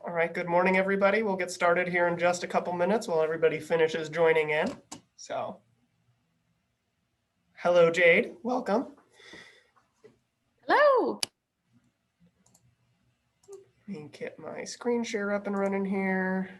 All right, good morning, everybody. We'll get started here in just a couple minutes while everybody finishes joining in. So, hello, Jade. Welcome. Hello. Let me get my screen share up and running here.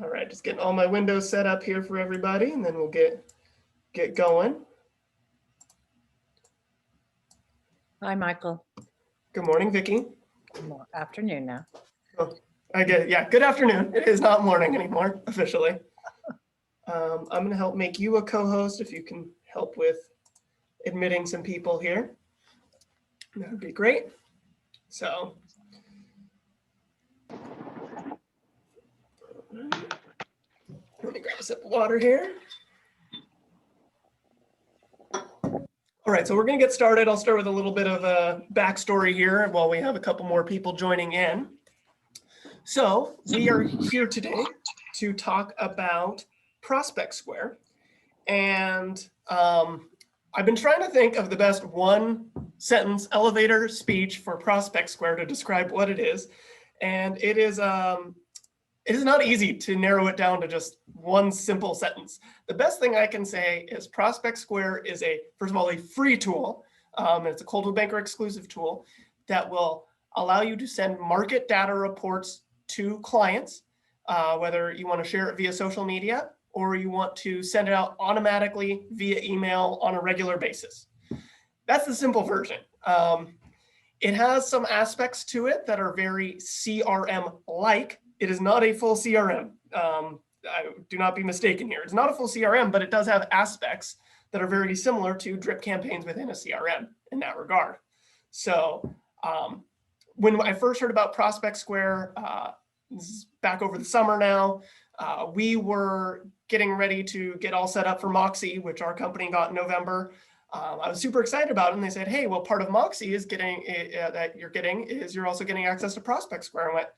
All right, just getting all my windows set up here for everybody, and then we'll get going. Hi, Michael. Good morning, Vicki. Afternoon now. Oh, good afternoon. It is not morning anymore, officially. I'm going to help make you a co-host if you can help with admitting some people here. That would be great. So, let me grab a sip of water here. All right, so we're going to get started. I'll start with a little bit of a backstory here while we have a couple more people joining in. So we are here today to talk about Prospect Square. And I've been trying to think of the best one-sentence elevator speech for Prospect Square to describe what it is. And it is not easy to narrow it down to just one simple sentence. The best thing I can say is Prospect Square is first of all, a free tool. It's a Coldwell Banker exclusive tool that will allow you to send market data reports to clients, whether you want to share it via social media or you want to send it out automatically via email on a regular basis. That's the simple version. It has some aspects to it that are very CRM-like. It is not a full CRM. Do not be mistaken here. It's not a full CRM, but it does have aspects that are very similar to drip campaigns within a CRM in that regard. So when I first heard about Prospect Square, this is back over the summer now, we were getting ready to get all set up for Moxie, which our company got in November. I was super excited about it, and they said, hey, well, part of Moxie is you're also getting access to Prospect Square. I went,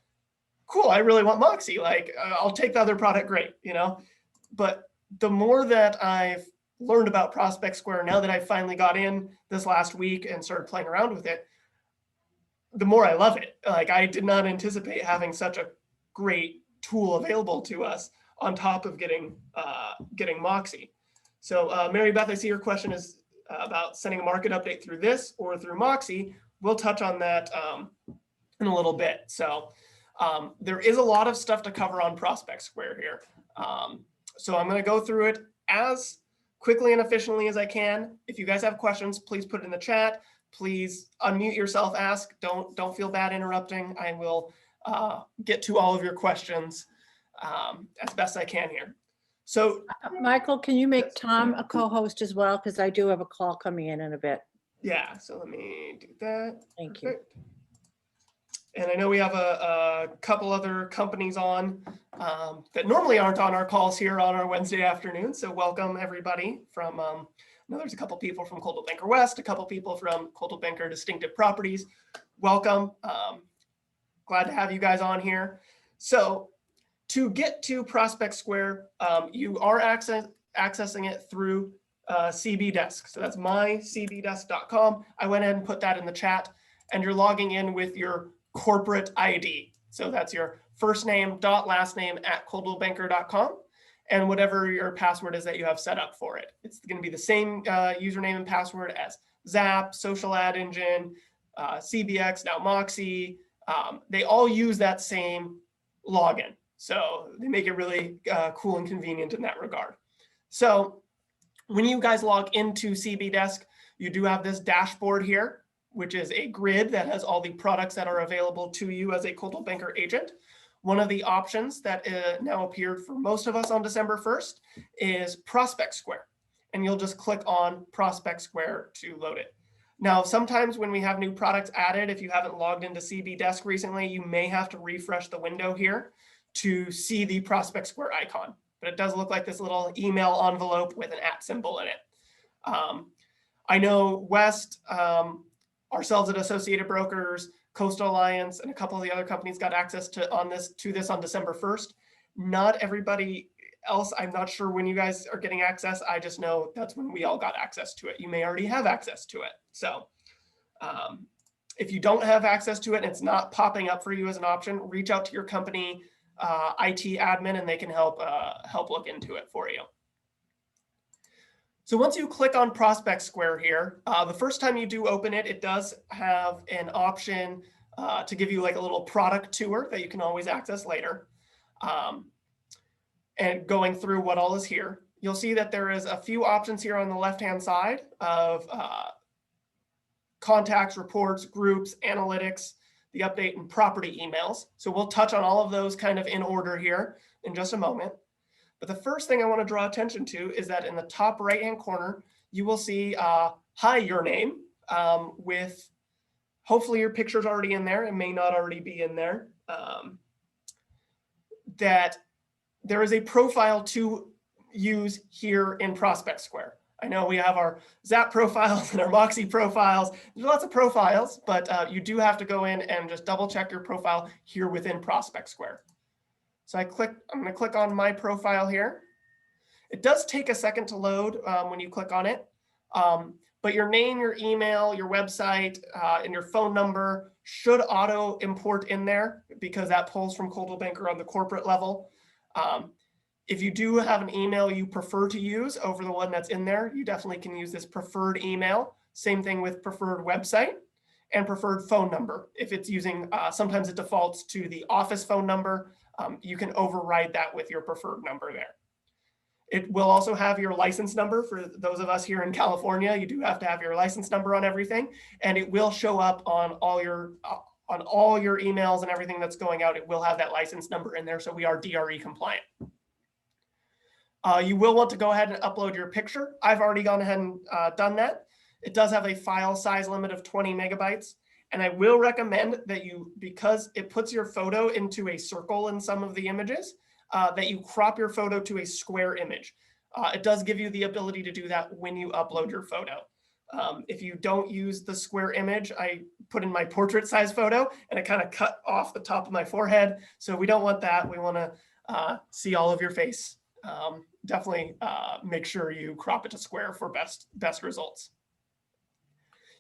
cool, I really want Moxie. Like, I'll take the other product, great, But the more that I've learned about Prospect Square, now that I finally got in this last week and started playing around with it, the more I love it. Like, I did not anticipate having such a great tool available to us on top of getting Moxie. So Mary Beth, I see your question is about sending a market update through this or through Moxie. We'll touch on that in a little bit. So there is a lot of stuff to cover on Prospect Square here. So I'm going to go through it as quickly and efficiently as I can. If you guys have questions, please put it in the chat. Please unmute yourself, ask. Don't feel bad interrupting. I will get to all of your questions as best I can here. So Michael, can you make Tom a co-host as well? Because I do have a call coming in a bit. Yeah, so let me do that. Thank Perfect. And I know we have a couple other companies on that normally aren't on our calls here on our Wednesday afternoon. So welcome everybody from, I know there's a couple people from Coldwell Banker West, a couple people from Coldwell Banker Distinctive Properties. Welcome. Glad to have you guys on here. So to get to Prospect Square, you are accessing it through CB Desk. So that's mycbdesk.com. I went ahead and put that in the chat, and you're logging in with your corporate ID. So that's your first name dot last name at coldwellbanker.com, and whatever your password is that you have set up for it. It's going to be the same username and password as Zap, Social Ad Engine, CBX, now Moxie. They all use that same login. So they make it really cool and convenient in that regard. So when you guys log into CB Desk, you do have this dashboard here, which is a grid that has all the products that are available to you as a Coldwell Banker agent. One of the options that now appeared for most of us on December 1st is Prospect Square. And you'll just click on Prospect Square to load it. Now, sometimes when we have new products added, if you haven't logged into CB Desk recently, you may have to refresh the window here to see the Prospect Square icon. But it does look like this little email envelope with an @ symbol in it. I know West, ourselves at Associated Brokers, Coastal Alliance, and a couple of the other companies got access to this on December 1st. Not everybody else, I'm not sure when you guys are getting access. I just know that's when we all got access to it. You may already have access to it. So if you don't have access to it and it's not popping up for you as an option, reach out to your company IT admin and they can help look into it for you. So once you click on Prospect Square here, the first time you do open it, it does have an option to give you like a little product tour that you can always access later. And going through what all is here, you'll see that there is a few options here on the left-hand side of contacts, reports, groups, analytics, the update, and property emails. So we'll touch on all of those kind of in order here in just a moment. But the first thing I want to draw attention to is that in the top right-hand corner, you will see hi, your name, with hopefully your picture's already in there. It may not already be in there. That there is a profile to use here in Prospect Square. I know we have our Zap profiles and our Moxie profiles. There's lots of profiles, but you do have to go in and just double check your profile here within Prospect Square. So I'm going to click on my profile here. It does take a second to load when you click on it, but your name, your email, your website, and your phone number should auto import in there because that pulls from Coldwell Banker on the corporate level. If you do have an email you prefer to use over the one that's in there, you definitely can use this preferred email. Same thing with preferred website and preferred phone number. If it's using, sometimes it defaults to the office phone number. You can override that with your preferred number there. It will also have your license number for those of us here in California. You do have to have your license number on everything, and it will show up on all your emails and everything that's going out. It will have that license number in there, so we are DRE compliant. You will want to go ahead and upload your picture. I've already gone ahead and done that. It does have a file size limit of 20 megabytes. And I will recommend that you, because it puts your photo into a circle in some of the images, that you crop your photo to a square image. It does give you the ability to do that when you upload your photo. If you don't use the square image, I put in my portrait size photo and it kind of cut off the top of my forehead. So we don't want that. We want to see all of your face. Definitely make sure you crop it to square for best results.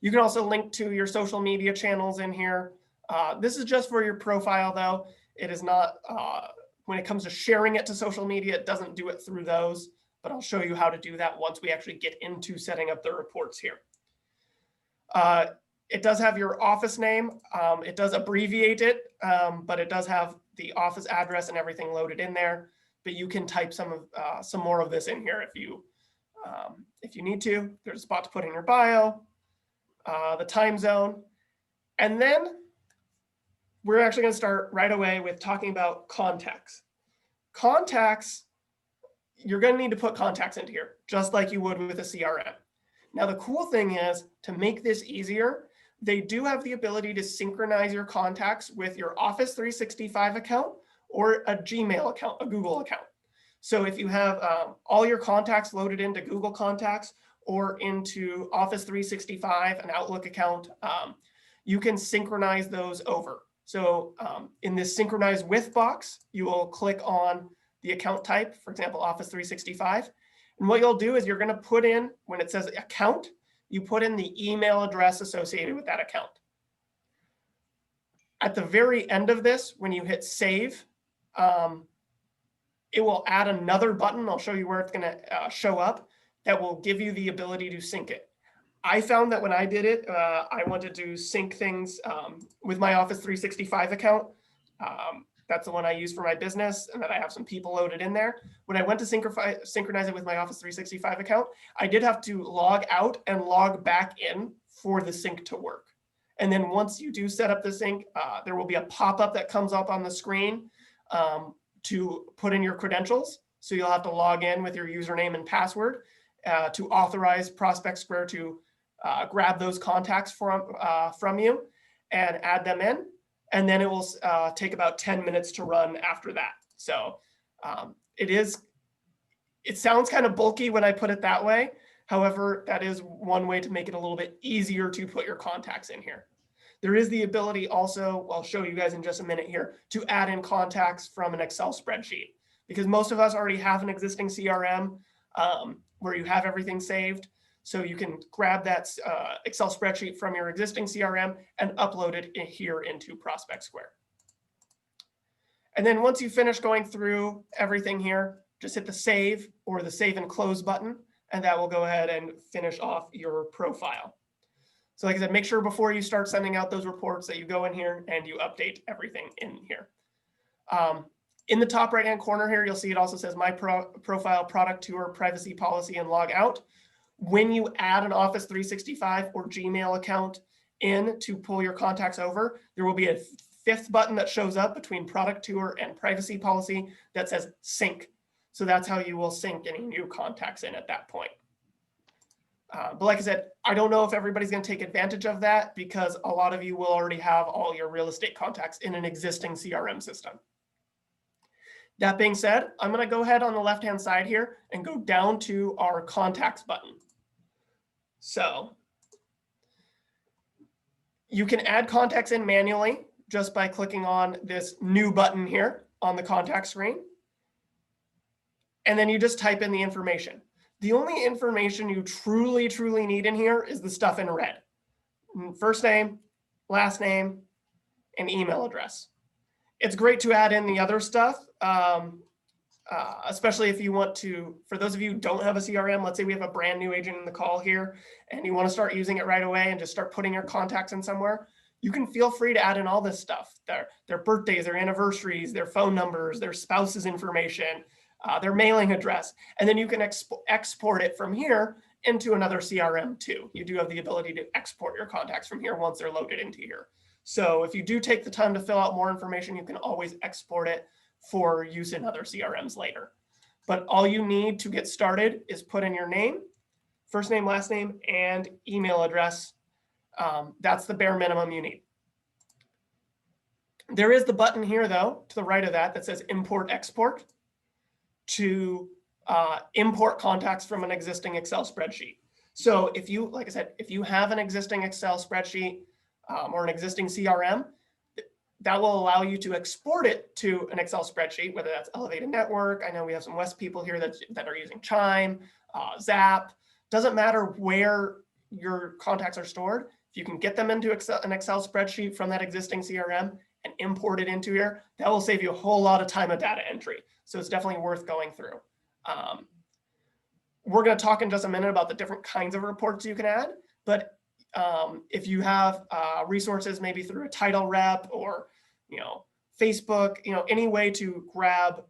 You can also link to your social media channels in here. This is just for your profile though. It is not, when it comes to sharing it to social media, it doesn't do it through those, but I'll show you how to do that once we actually get into setting up the reports here. It does have your office name. It does abbreviate it, but it does have the office address and everything loaded in there. But you can type some more of this in here if you need to. There's a spot to put in your bio, the time zone, and then we're actually going to start right away with talking about contacts. Contacts, you're going to need to put contacts into here, just like you would with a CRM. Now, the cool thing is, to make this easier, they do have the ability to synchronize your contacts with your Office 365 account or a Gmail account, a Google account. So if you have all your contacts loaded into Google Contacts or into Office 365, an Outlook account, you can synchronize those over. So in this synchronize with box, you will click on the account type, for example, Office 365. And what you'll do is you're going to put in, when it says account, you put in the email address associated with that account. At the very end of this, when you hit save, it will add another button. I'll show you where it's going to show up that will give you the ability to sync it. I found that when I did it, I wanted to sync things with my Office 365 account. That's the one I use for my business, and that I have some people loaded in there. When I went to synchronize it with my Office 365 account, I did have to log out and log back in for the sync to work. And then once you do set up the sync, there will be a pop-up that comes up on the screen to put in your credentials. So you'll have to log in with your username and password to authorize Prospect Square to grab those contacts from you and add them in. And then it will take about 10 minutes to run after that. So it sounds kind of bulky when I put it that way. However, that is one way to make it a little bit easier to put your contacts in here. There is the ability also, I'll show you guys in just a minute here, to add in contacts from an Excel spreadsheet, because most of us already have an existing CRM where you have everything saved. So you can grab that Excel spreadsheet from your existing CRM and upload it here into Prospect Square. And then once you finish going through everything here, just hit the save or the save and close button, and that will go ahead and finish off your profile. So like I said, make sure before you start sending out those reports that you go in here and you update everything in here. In the top right-hand corner here, you'll see it also says My Profile, Product Tour, Privacy Policy, and Log Out. When you add an Office 365 or Gmail account in to pull your contacts over, there will be a fifth button that shows up between Product Tour and Privacy Policy that says Sync. So that's how you will sync any new contacts in at that point. But like I said, I don't know if everybody's going to take advantage of that because a lot of you will already have all your real estate contacts in an existing CRM system. That being said, I'm going to go ahead on the left-hand side here and go down to our contacts button. So you can add contacts in manually just by clicking on this new button here on the contact screen. And then you just type in the information. The only information you truly need in here is the stuff in red. First name, last name, and email address. It's great to add in the other stuff, especially if you want to, for those of you who don't have a CRM, let's say we have a brand new agent in the call here, and you want to start using it right away and just start putting your contacts in somewhere, you can feel free to add in all this stuff, their birthdays, their anniversaries, their phone numbers, their spouse's information, their mailing address, and then you can export it from here into another CRM too. You do have the ability to export your contacts from here once they're loaded into here. So if you do take the time to fill out more information, you can always export it for use in other CRMs later. But all you need to get started is put in your name, first name, last name, and email address. That's the bare minimum you need. There is the button here, though, to the right of that says Import Export to import contacts from an existing Excel spreadsheet. So if you, like I said, if you have an existing Excel spreadsheet or an existing CRM, that will allow you to export it to an Excel spreadsheet, whether that's Elevated Network. I know we have some West people here that are using Chime, Zap. Doesn't matter where your contacts are stored. If you can get them into an Excel spreadsheet from that existing CRM and import it into here, that will save you a whole lot of time of data entry. So it's definitely worth going through. We're going to talk in just a minute about the different kinds of reports you can add, but if you have resources maybe through a title rep or Facebook, any way to grab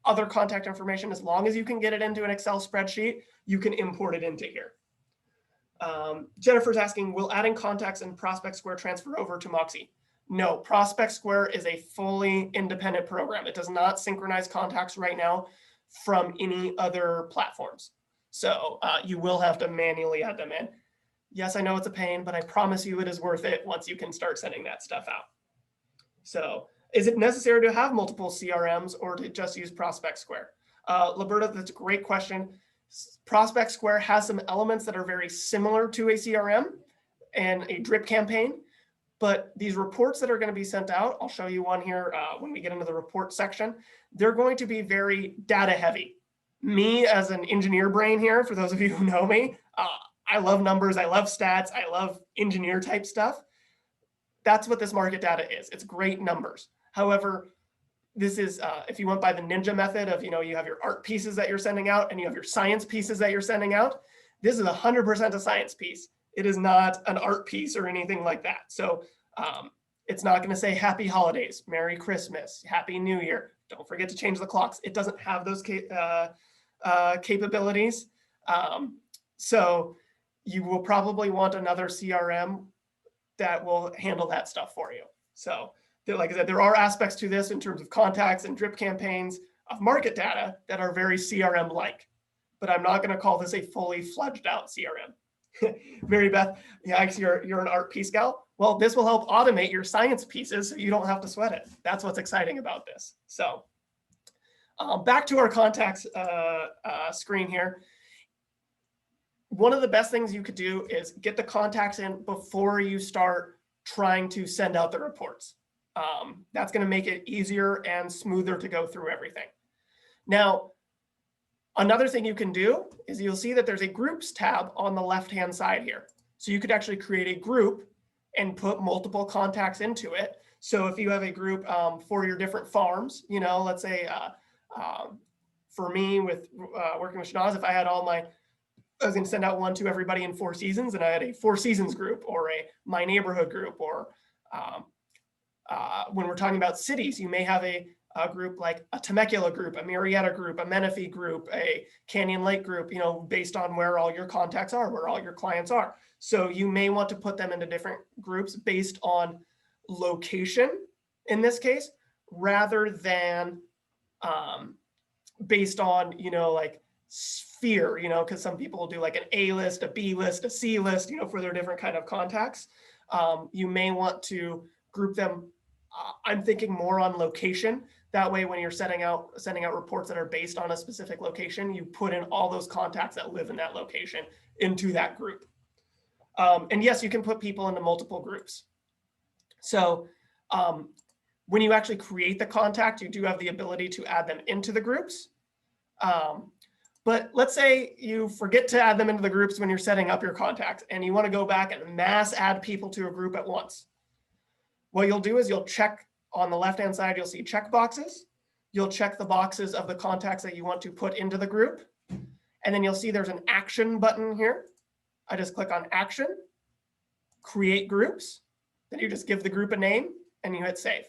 other contact information, as long as you can get it into an Excel spreadsheet, you can import it into here. Jennifer's asking, will adding contacts in Prospect Square transfer over to Moxie? No, Prospect Square is a fully independent program. It does not synchronize contacts right now from any other platforms. So you will have to manually add them in. Yes, I know it's a pain, but I promise you it is worth it once you can start sending that stuff out. So is it necessary to have multiple CRMs or to just use Prospect Square? Liberta, that's a great question. Prospect Square has some elements that are very similar to a CRM and a drip campaign, but these reports that are going to be sent out, I'll show you one here when we get into the report section, they're going to be very data heavy. Me as an engineer brain here, for those of you who know me, I love numbers, I love stats, I love engineer type stuff. That's what this market data is. It's great numbers. However, this is, if you went by the ninja method of, you have your art pieces that you're sending out and you have your science pieces that you're sending out, this is 100% a science piece. It is not an art piece or anything like that. So it's not going to say happy holidays, Merry Christmas, Happy New Year. Don't forget to change the clocks. It doesn't have those capabilities. So you will probably want another CRM that will handle that stuff for you. So like I said, there are aspects to this in terms of contacts and drip campaigns of market data that are very CRM-like, but I'm not going to call this a fully fledged out CRM. Mary Beth, yeah, you're an art piece gal. Well, this will help automate your science pieces so you don't have to sweat it. That's what's exciting about this. So back to our contacts screen here. One of the best things you could do is get the contacts in before you start trying to send out the reports. That's going to make it easier and smoother to go through everything. Now, another thing you can do is you'll see that there's a groups tab on the left-hand side here. So you could actually create a group and put multiple contacts into it. So if you have a group for your different farms, you know, let's say for me with working with Shanaz, if I had I was going to send out one to everybody in Four Seasons, and I had a Four Seasons group or a My Neighborhood group, or when we're talking about cities, you may have a group like a Temecula group, a Murrieta group, a Menifee group, a Canyon Lake group, you know, based on where all your contacts are, where all your clients are. So you may want to put them into different groups based on location in this case, rather than based on, you know, like sphere, you know, because some people will do like an A list, a B list, a C list, you know, for their different kind of contacts. You may want to group them. I'm thinking more on location. That way, when you're sending out reports that are based on a specific location, you put in all those contacts that live in that location into that group. And yes, you can put people into multiple groups. So when you actually create the contact, you do have the ability to add them into the groups. But let's say you forget to add them into the groups when you're setting up your contacts and you want to go back and mass add people to a group at once. What you'll do is you'll check on the left-hand side, you'll see check boxes. You'll check the boxes of the contacts that you want to put into the group. And then you'll see there's an action button here. I just click on action, create groups. Then you just give the group a name and you hit save.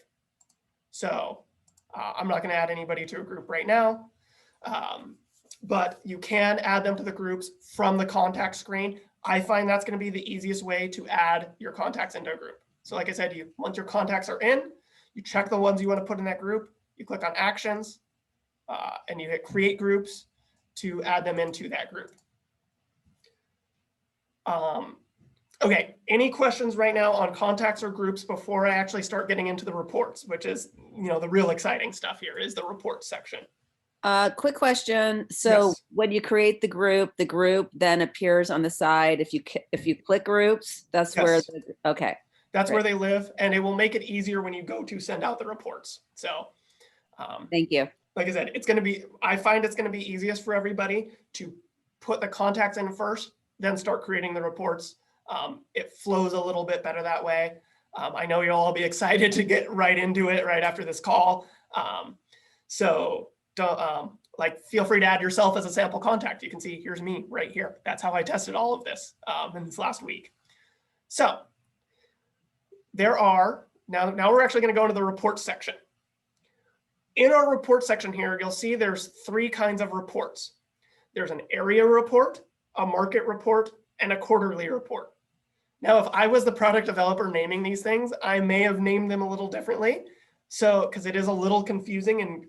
So I'm not going to add anybody to a group right now, but you can add them to the groups from the contact screen. I find that's going to be the easiest way to add your contacts into a group. So like I said, once your contacts are in, you check the ones you want to put in that group, you click on actions, and you hit create groups to add them into that group. Okay, any questions right now on contacts or groups before I actually start getting into the reports, which is, you know, the real exciting stuff here is the reports section. Quick question. So Yes. when you create the group then appears on the side. If you click groups, that's Yes. where, okay. That's Great. where they live, and it will make it easier when you go to send out the reports. So Thank you. like I said, I find it's going to be easiest for everybody to put the contacts in first, then start creating the reports. It flows a little bit better that way. I know you'll all be excited to get right into it right after this call. So don't, feel free to add yourself as a sample contact. You can see, here's me right here. That's how I tested all of this in this last week. So there are, now we're actually going to go into the report section. In our report section here, you'll see there's 3 kinds of reports. There's an area report, a market report, and a quarterly report. Now, if I was the product developer naming these things, I may have named them a little differently. So, because it is a little confusing, and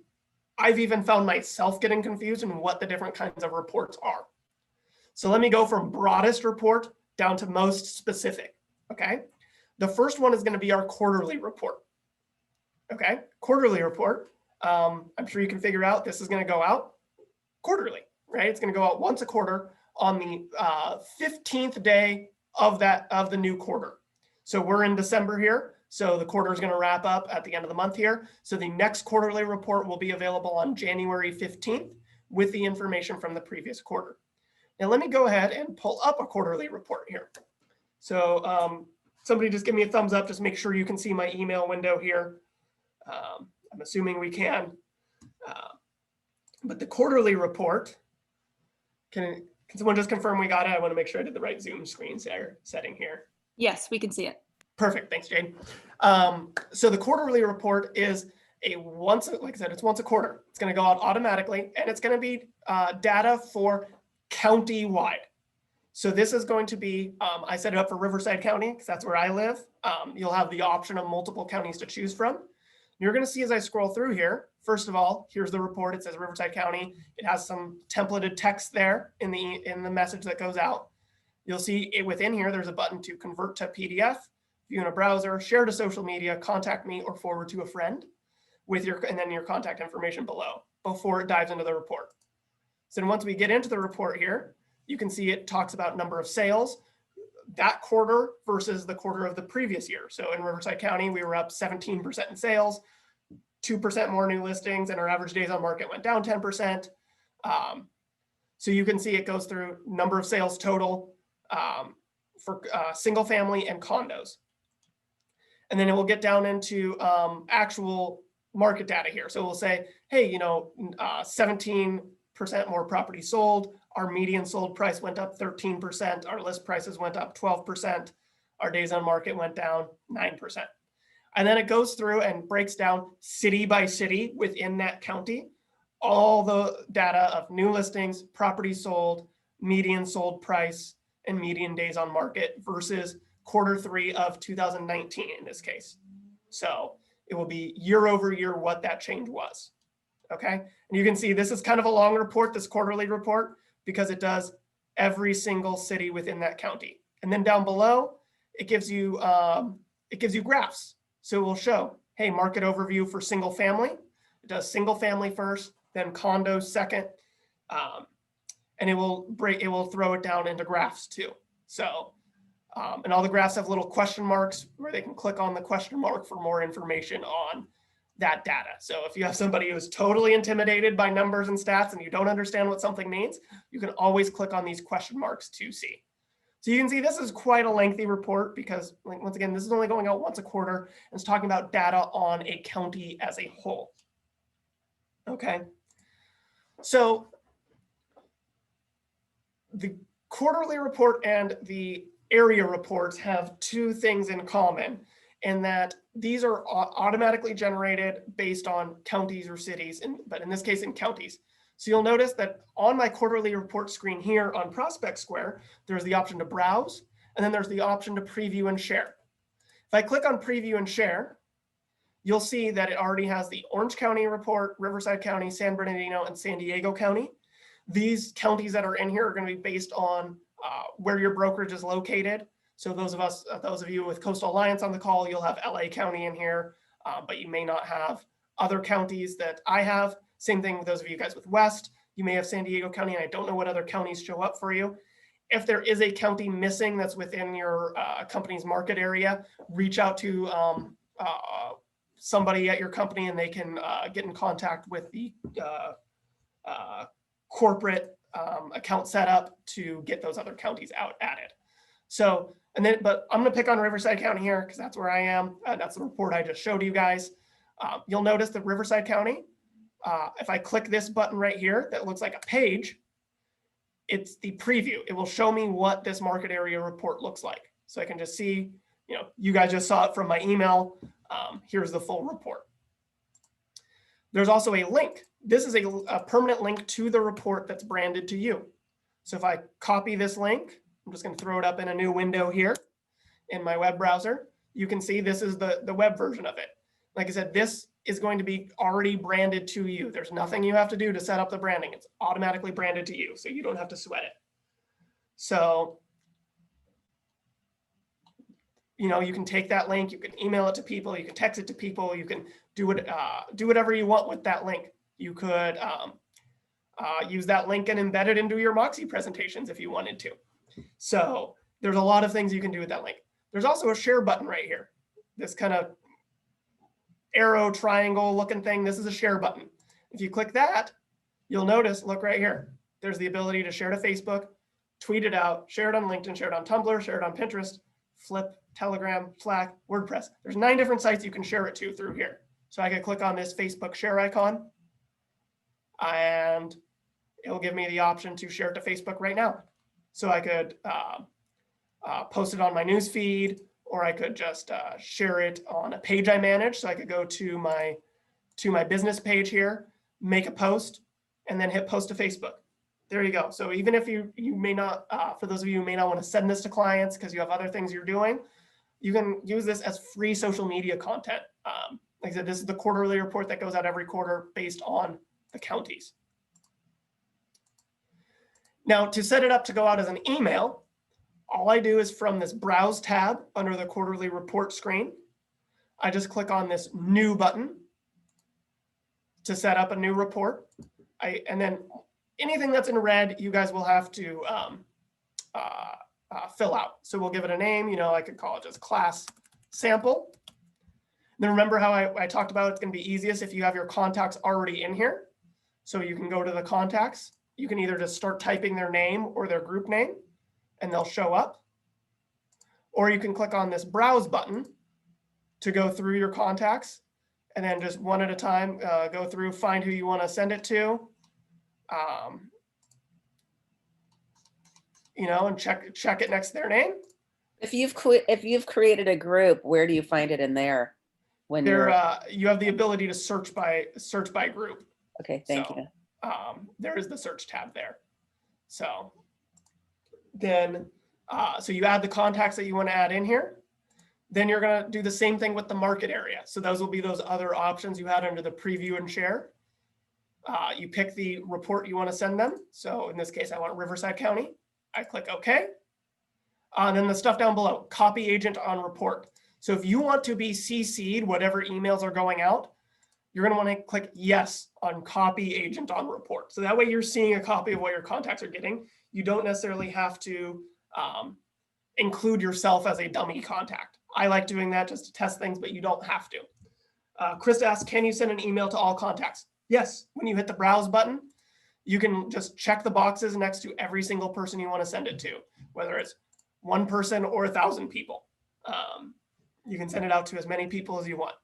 I've even found myself getting confused in what the different kinds of reports are. So let me go from broadest report down to most specific, okay? The first one is going to be our quarterly report, okay? Quarterly report, I'm sure you can figure out this is going to go out quarterly, right? It's going to go out once a quarter on the 15th day of the new quarter. So we're in December here. So the quarter is going to wrap up at the end of the month here. So the next quarterly report will be available on January 15th with the information from the previous quarter. Now let me go ahead and pull up a quarterly report here. So somebody just give me a thumbs up, just make sure you can see my email window here. I'm assuming we can. But the quarterly report, can someone just confirm we got it? I want to make sure I did the right Zoom screen setting here. Yes, we can see it. Perfect. Thanks, Jane. So the quarterly report is like I said, it's once a quarter. It's going to go out automatically, and it's going to be data for county-wide. So this is going to be, I set it up for Riverside County because that's where I live. You'll have the option of multiple counties to choose from. You're going to see as I scroll through here, first of all, here's the report. It says Riverside County. It has some templated text there in the message that goes out. You'll see it within here, there's a button to convert to PDF, view in a browser, share to social media, contact me, or forward to a friend with and then your contact information below before it dives into the report. So then once we get into the report here, you can see it talks about number of sales that quarter versus the quarter of the previous year. So in Riverside County, we were up 17% in sales, 2% more new listings, and our average days on market went down 10%. So you can see it goes through number of sales total for single family and condos. And then it will get down into actual market data here. So we'll say, hey, 17% more property sold. Our median sold price went up 13%. Our list prices went up 12%. Our days on market went down 9%. And then it goes through and breaks down city by city within that county, all the data of new listings, properties sold, median sold price, and median days on market versus Q3 of 2019 in this case. So it will be year over year what that change was. Okay. And you can see this is kind of a long report, this quarterly report, because it does every single city within that county. And then down below, it gives you graphs. So it will show, hey, market overview for single family. It does single family first, then condos second. And it will throw it down into graphs too. So, and all the graphs have little question marks where they can click on the question mark for more information on that data. So if you have somebody who's totally intimidated by numbers and stats and you don't understand what something means, you can always click on these question marks to see. So you can see this is quite a lengthy report because, once again, this is only going out once a quarter and it's talking about data on a county as a whole. Okay. So the quarterly report and the area reports have two things in common, in that these are automatically generated based on counties or cities, but in this case in counties. So you'll notice that on my quarterly report screen here on Prospect Square, there's the option to browse, and then there's the option to preview and share. If I click on preview and share, you'll see that it already has the Orange County report, Riverside County, San Bernardino, and San Diego County. These counties that are in here are going to be based on where your brokerage is located. So those of you with Coastal Alliance on the call, you'll have LA County in here, but you may not have other counties that I have. Same thing with those of you guys with West. You may have San Diego County, and I don't know what other counties show up for you. If there is a county missing that's within your company's market area, reach out to somebody at your company and they can get in contact with the corporate account setup to get those other counties out added. So, but I'm going to pick on Riverside County here because that's where I am. That's the report I just showed you guys. You'll notice that Riverside County, if I click this button right here that looks like a page, it's the preview. It will show me what this market area report looks like. So I can just see, you guys just saw it from my email. Here's the full report. There's also a link. This is a permanent link to the report that's branded to you. So if I copy this link, I'm just going to throw it up in a new window here in my web browser. You can see this is the web version of it. Like I said, this is going to be already branded to you. There's nothing you have to do to set up the branding. It's automatically branded to you, so you don't have to sweat it. So, you can take that link, you can email it to people, you can text it to people, you can do whatever you want with that link. You could use that link and embed it into your Moxie presentations if you wanted to. So there's a lot of things you can do with that link. There's also a share button right here. This kind of arrow triangle looking thing. This is a share button. If you click that, you'll notice, look right here. There's the ability to share to Facebook, tweet it out, share it on LinkedIn, share it on Tumblr, share it on Pinterest, Flip, Telegram, Slack, WordPress. There's 9 different sites you can share it to through here. So I could click on this Facebook share icon and it will give me the option to share it to Facebook right now. So I could post it on my news feed, or I could just share it on a page I manage. So I could go to my business page here, make a post, and then hit post to Facebook. there you go. So even if you may not, for those of you who may not want to send this to clients because you have other things you're doing, you can use this as free social media content. Like I said, this is the quarterly report that goes out every quarter based on the counties. Now, to set it up to go out as an email, all I do is from this Browse tab under the quarterly report screen, I just click on this New button to set up a new report. And then anything that's in red, you guys will have to fill out. So we'll give it a name. You know, I could call it just class sample. Then remember how I talked about it's going to be easiest if you have your contacts already in here. So you can go to the contacts. You can either just start typing their name or their group name, and they'll show up. Or you can click on this Browse button to go through your contacts, and then just one at a time, go through, find who you want to send it to, you know, and check it next to their name. If you've created a group, where do you find it in there? When There, you have the ability to search by group. Okay, thank So, you. There is the search tab there. So then, so you add the contacts that you want to add in here. Then you're going to do the same thing with the market area. So those will be those other options you had under the preview and share. You pick the report you want to send them. So in this case, I want Riverside County. I click OK. And then the stuff down below, copy agent on report. So if you want to be CC'd, whatever emails are going out, you're going to want to click yes on copy agent on report. So that way you're seeing a copy of what your contacts are getting. You don't necessarily have to include yourself as a dummy contact. I like doing that just to test things, but you don't have to. Krista asks, can you send an email to all contacts? Yes, when you hit the browse button, you can just check the boxes next to every single person you want to send it to, whether it's one person or 1,000 people. You can send it out to as many people as you want.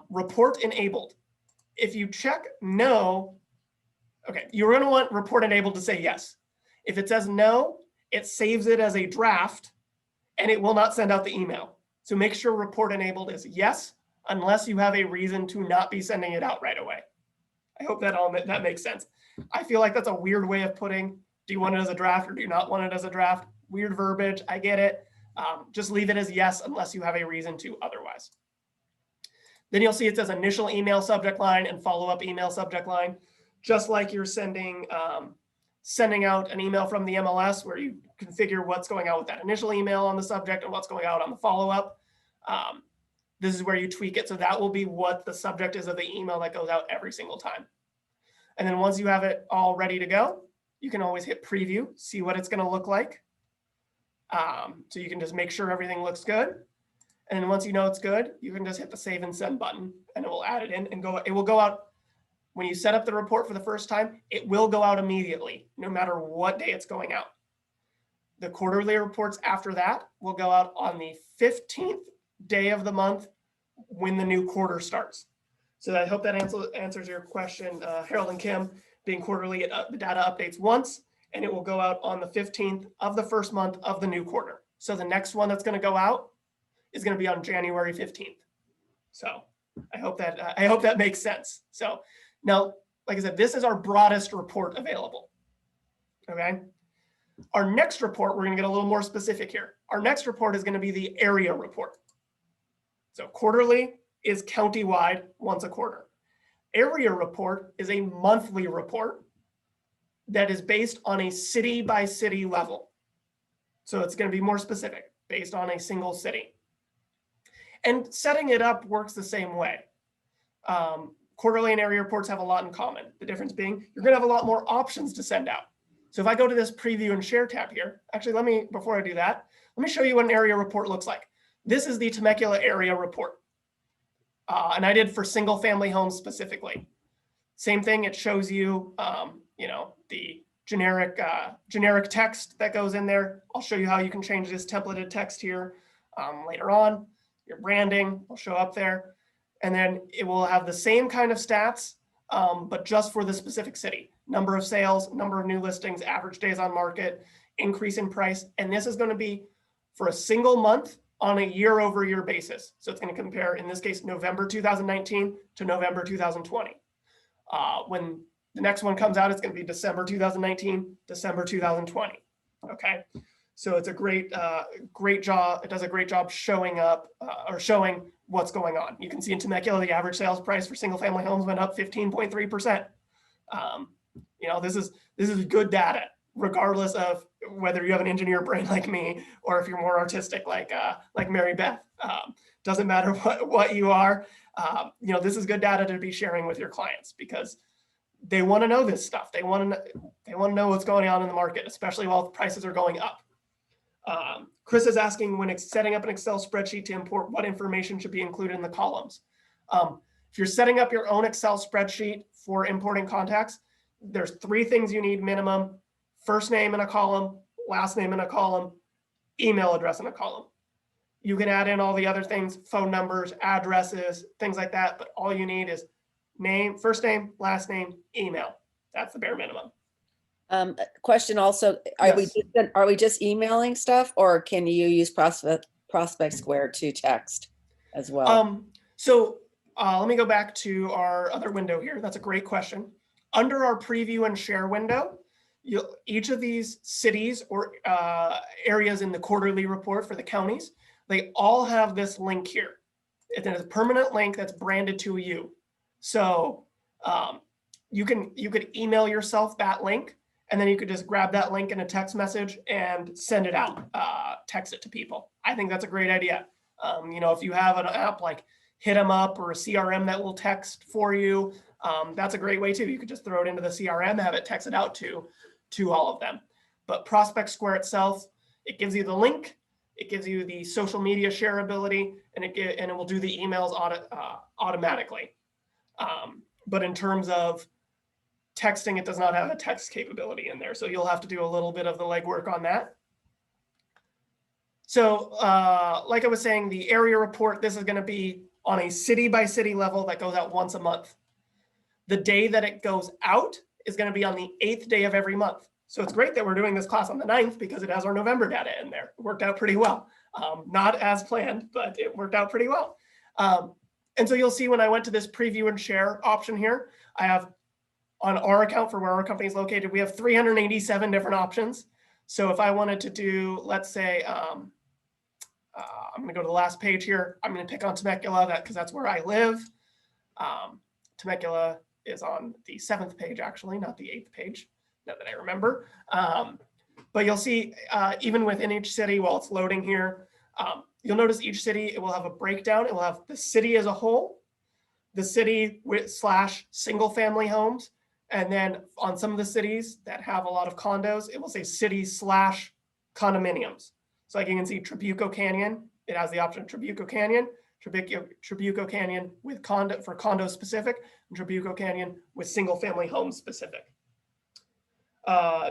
Report enabled. If you check no, okay, you're going to want report enabled to say yes. If it says no, it saves it as a draft and it will not send out the email. So make sure report enabled is yes, unless you have a reason to not be sending it out right away. I hope that makes sense. I feel like that's a weird way of putting, do you want it as a draft or do you not want it as a draft? Weird verbiage, I get it. Just leave it as yes, unless you have a reason to otherwise. Then you'll see it says initial email subject line and follow-up email subject line, just like you're sending out an email from the MLS where you configure what's going out with that initial email on the subject and what's going out on the follow-up. This is where you tweak it. So that will be what the subject is of the email that goes out every single time. And then once you have it all ready to go, you can always hit preview, see what it's going to look like. So you can just make sure everything looks good. And then once you know it's good, you can just hit the save and send button and it will add it in and go. It will go out when you set up the report for the first time. It will go out immediately, no matter what day it's going out. The quarterly reports after that will go out on the 15th day of the month when the new quarter starts. So I hope that answers your question, Harold and Kim. Being quarterly, the data updates once, and it will go out on the 15th of the first month of the new quarter. So the next one that's going to go out is going to be on January 15th. So I hope that makes sense. So now, like I said, this is our broadest report available. Okay. Our next report, we're going to get a little more specific here. Our next report is going to be the area report. So quarterly is county-wide once a quarter. Area report is a monthly report that is based on a city by city level. So it's going to be more specific based on a single city. And setting it up works the same way. Quarterly and area reports have a lot in common. The difference being you're going to have a lot more options to send out. So if I go to this preview and share tab here, actually, before I do that, let me show you what an area report looks like. This is the Temecula area report. And I did for single family homes specifically. Same thing, it shows you, the generic text that goes in there. I'll show you how you can change this templated text here later on. Your branding will show up there. And then it will have the same kind of stats, but just for the specific city. Number of sales, number of new listings, average days on market, increase in price. And this is going to be for a single month on a year-over-year basis. So it's going to compare, in this case, November 2019 to November 2020. When The next one comes out, it's going to be December 2019, December 2020. Okay. So it's a great job. It does a great job showing up or showing what's going on. You can see in Temecula, the average sales price for single family homes went up 15.3%. You know, this is good data, regardless of whether you have an engineer brain like me, or if you're more artistic like Mary Beth. Doesn't matter what you are. You know, this is good data to be sharing with your clients because they want to know this stuff. They want to know what's going on in the market, especially while the prices are going up. Chris is asking, when it's setting up an Excel spreadsheet to import, what information should be included in the columns? If you're setting up your own Excel spreadsheet for importing contacts, there's 3 things you need minimum: first name in a column, last name in a column, email address in a column. You can add in all the other things, phone numbers, addresses, things like that, but all you need is name, first name, last name, email. That's the bare minimum. Question also, Yes. are we just emailing stuff, or can you use Prospect Square to text as well? Let me go back to our other window here. That's a great question. Under our preview and share window, each of these cities or areas in the quarterly report for the counties, they all have this link here. It is a permanent link that's branded to you. So you could email yourself that link, and then you could just grab that link in a text message and send it out, text it to people. I think that's a great idea. You know, if you have an app like Hit 'em Up or a CRM that will text for you, that's a great way too. You could just throw it into the CRM, have it texted out to all of them. But Prospect Square itself, it gives you the link, it gives you the social media shareability, and it will do the emails automatically. But in terms of texting, it does not have a text capability in there. So you'll have to do a little bit of the legwork on that. So like I was saying, the area report, this is going to be on a city by city level that goes out once a month. The day that it goes out is going to be on the 8th day of every month. So it's great that we're doing this class on the 9th because it has our November data in there. It worked out pretty well. Not as planned, but it worked out pretty well. And so you'll see when I went to this preview and share option here, I have on our account for where our company is located, we have 387 different options. So if I wanted to do, let's say, I'm going to go to the last page here. I'm going to pick on Temecula because that's where I live. Temecula is on the 7th page, actually, not the 8th page, now that I remember. But you'll see, even within each city, while it's loading here, you'll notice each city, it will have a breakdown. It will have the city as a whole, the city / single family homes. And then on some of the cities that have a lot of condos, it will say city / condominiums. So like you can see Trabuco Canyon, it has the option of Trabuco Canyon, Trabuco Canyon with condo specific, and Trabuco Canyon with single family home specific.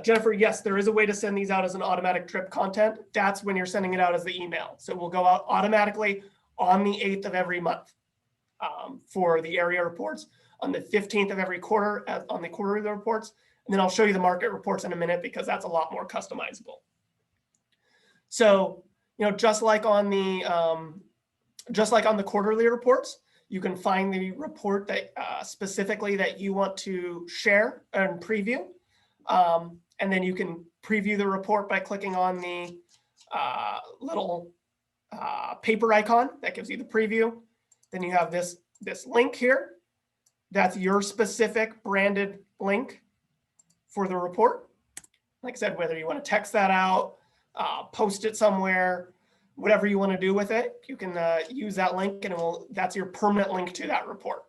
Jennifer, yes, there is a way to send these out as an automatic trip content. That's when you're sending it out as the email. So it will go out automatically on the 8th of every month for the area reports, on the 15th of every quarter on the quarterly reports. And then I'll show you the market reports in a minute because that's a lot more customizable. So, you know, just like on the quarterly reports, you can find the report that specifically that you want to share and preview. And then you can preview the report by clicking on the little paper icon that gives you the preview. Then you have this link here. That's your specific branded link for the report. Like I said, whether you want to text that out, post it somewhere, whatever you want to do with it, you can use that link and that's your permanent link to that report.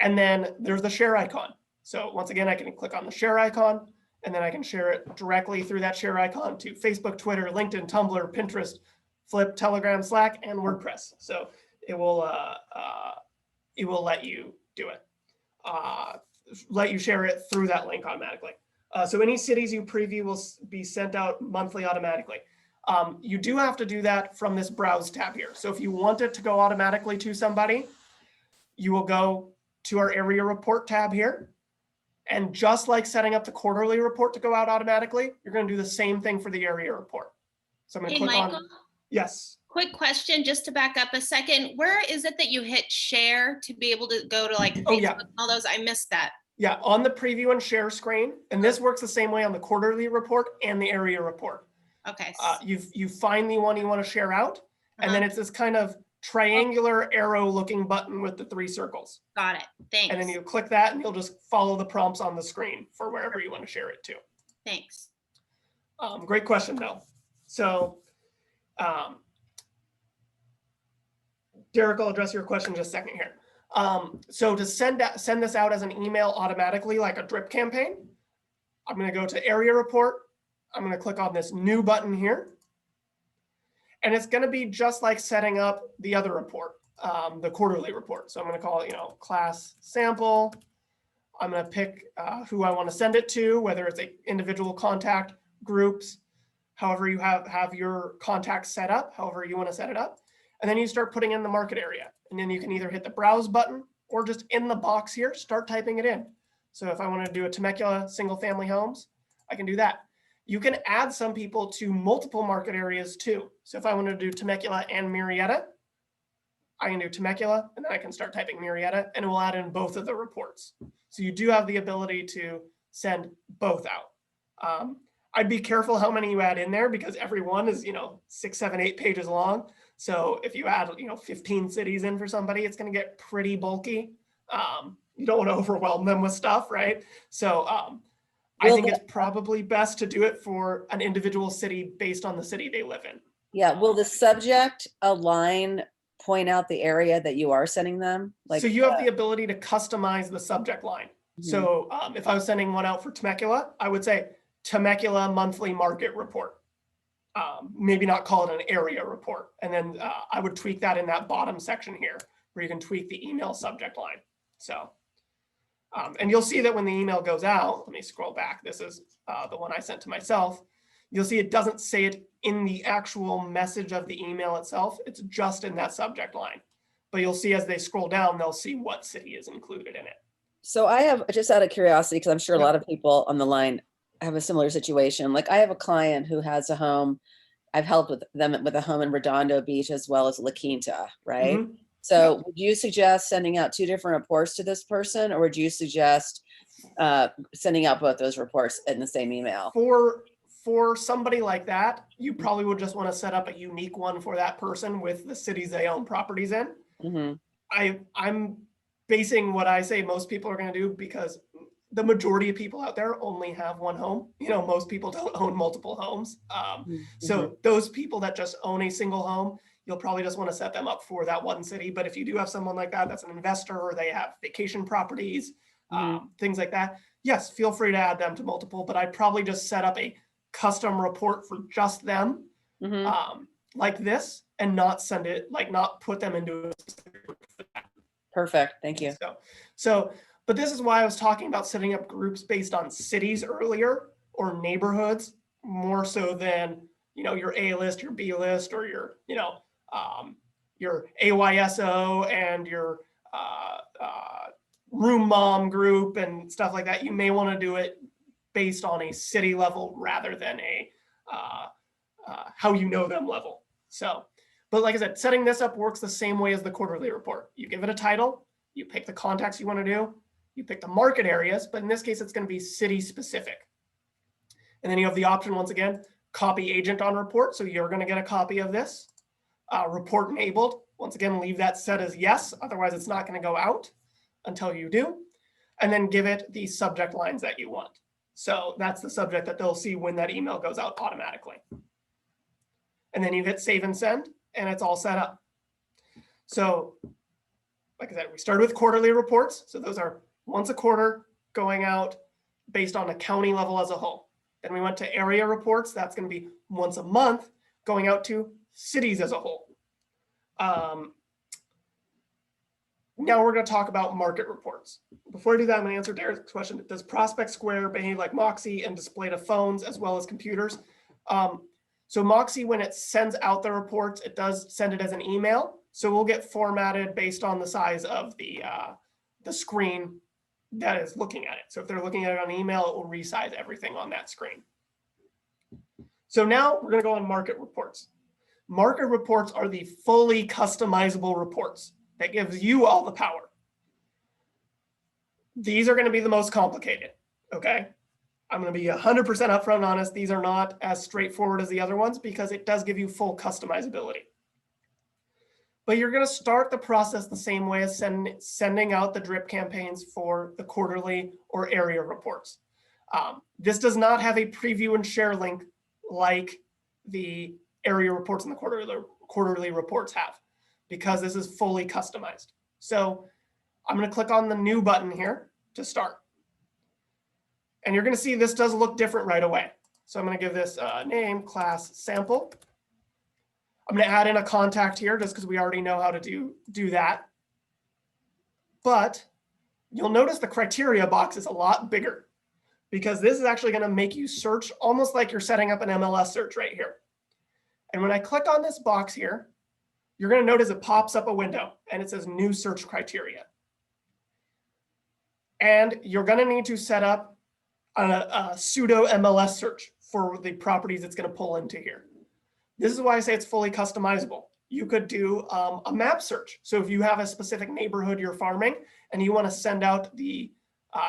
And then there's the share icon. So once again, I can click on the share icon and then I can share it directly through that share icon to Facebook, Twitter, LinkedIn, Tumblr, Pinterest, Flip, Telegram, Slack, and WordPress. So it will let you do it, let you share it through that link automatically. So any cities you preview will be sent out monthly automatically. You do have to do that from this browse tab here. So if you want it to go automatically to somebody, you will go to our area report tab here. And just like setting up the quarterly report to go out automatically, you're going to do the same thing for the area report. So I'm going to click on, yes. Quick question, just to back up a second. Where is it that you hit share to be able to go to like Facebook and all those? I missed that. Yeah, on the preview and share screen. And this works the same way on the quarterly report and the area report. Okay. You find the one you want to share out, and then it's this kind of triangular arrow looking button with the 3 circles. Got it. Thanks. And then you click that and you'll just follow the prompts on the screen for wherever you want to share it to. Thanks. Great question though. So Derek, I'll address your question in just a second here. So to send this out as an email automatically, like a drip campaign, I'm going to go to area report. I'm going to click on this new button here. And it's going to be just like setting up the other report, the quarterly report. So I'm going to call it, class sample. I'm going to pick who I want to send it to, whether it's an individual contact, groups, however you have your contacts set up, however you want to set it up. And then you start putting in the market area. And then you can either hit the browse button or just in the box here, start typing it in. So if I want to do a Temecula single family homes, I can do that. You can add some people to multiple market areas too. So if I want to do Temecula and Murrieta, I can do Temecula and then I can start typing Murrieta and it will add in both of the reports. So you do have the ability to send both out. I'd be careful how many you add in there because every one is, 6, 7, 8 pages long. So if you add, 15 cities in for somebody, it's going to get pretty bulky. You don't want to overwhelm them with stuff, right? So I think it's probably best to do it for an individual city based on the city they live in. Yeah. Will the subject line point out the area that you are sending them? So you have the ability to customize the subject line. So if I was sending one out for Temecula, I would say Temecula monthly market report. Maybe not call it an area report. And then I would tweak that in that bottom section here where you can tweak the email subject line. So, and you'll see that when the email goes out, let me scroll back. This is the one I sent to myself. You'll see it doesn't say it in the actual message of the email itself. It's just in that subject line. But you'll see as they scroll down, they'll see what city is included in it. So I have, just out of curiosity, because I'm sure a lot of people on the line have a similar situation. Like I have a client who has a home. I've helped with them with a home in Redondo Beach as well as La Quinta, right? Mm-hmm. So would you suggest sending out 2 different reports to this person, or would you suggest sending out both those reports in the same email? For somebody like that, you probably would just want to set up a unique one for that person with the cities they own properties in. Mm-hmm. I'm basing what I say most people are going to do because the majority of people out there only have one home. Most people don't own multiple homes. So those people that just own a single home, you'll probably just want to set them up for that one city. But if you do have someone like that, that's an investor or they have vacation properties, things like that, yes, feel free to add them to multiple, but I'd probably just set up a custom report for just them like this and not send it, not put them into a specific group for that. Perfect. Thank you. But this is why I was talking about setting up groups based on cities earlier or neighborhoods more so than, your A list, your B list, or your AYSO and your room mom group and stuff like that. You may want to do it based on a city level rather than a how you know them level. So, but like I said, setting this up works the same way as the quarterly report. You give it a title, you pick the contacts you want to do, you pick the market areas, but in this case, it's going to be city specific. And then you have the option, once again, copy agent on report. So you're going to get a copy of this. Report enabled. Once again, leave that set as yes. Otherwise, it's not going to go out until you do. And then give it the subject lines that you want. So that's the subject that they'll see when that email goes out automatically. And then you hit save and send, and it's all set up. So like I said, we started with quarterly reports. So those are once a quarter going out based on a county level as a whole. Then we went to area reports. That's going to be once a month going out to cities as a whole. Now we're going to talk about market reports. Before I do that, I'm going to answer Derek's question. Does Prospect Square behave like Moxie and display to phones as well as computers? So Moxie, when it sends out the reports, it does send it as an email. So we'll get formatted based on the size of the screen that is looking at it. So if they're looking at it on email, it will resize everything on that screen. So now we're going to go on market reports. Market reports are the fully customizable reports that gives you all the power. These are going to be the most complicated, okay? I'm going to be 100% upfront and honest. These are not as straightforward as the other ones because it does give you full customizability. But you're going to start the process the same way as sending out the drip campaigns for the quarterly or area reports. This does not have a preview and share link like the area reports and the quarterly reports have, because this is fully customized. So I'm going to click on the new button here to start. And you're going to see this does look different right away. So I'm going to give this name, class sample. I'm going to add in a contact here just because we already know how to do that. But you'll notice the criteria box is a lot bigger because this is actually going to make you search almost like you're setting up an MLS search right here. And when I click on this box here, you're going to notice it pops up a window and it says new search criteria. And you're going to need to set up a pseudo MLS search for the properties it's going to pull into here. This is why I say it's fully customizable. You could do a map search. So if you have a specific neighborhood you're farming and you want to send out the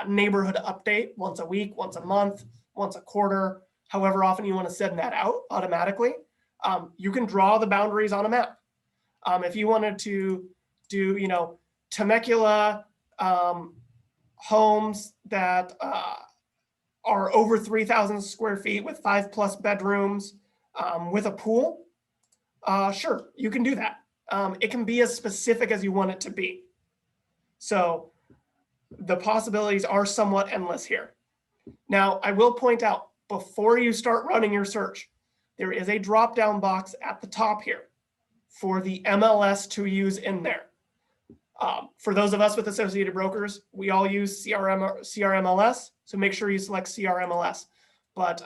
neighborhood update once a week, once a month, once a quarter, however often you want to send that out automatically, you can draw the boundaries on a map. If you wanted to do, Temecula homes that are over 3,000 square feet with 5+ bedrooms with a pool, sure, you can do that. It can be as specific as you want it to be. So the possibilities are somewhat endless here. Now, I will point out, before you start running your search, there is a drop-down box at the top here for the MLS to use in there. For those of us with Associated Brokers, we all use CRMLS, so make sure you select CRMLS. But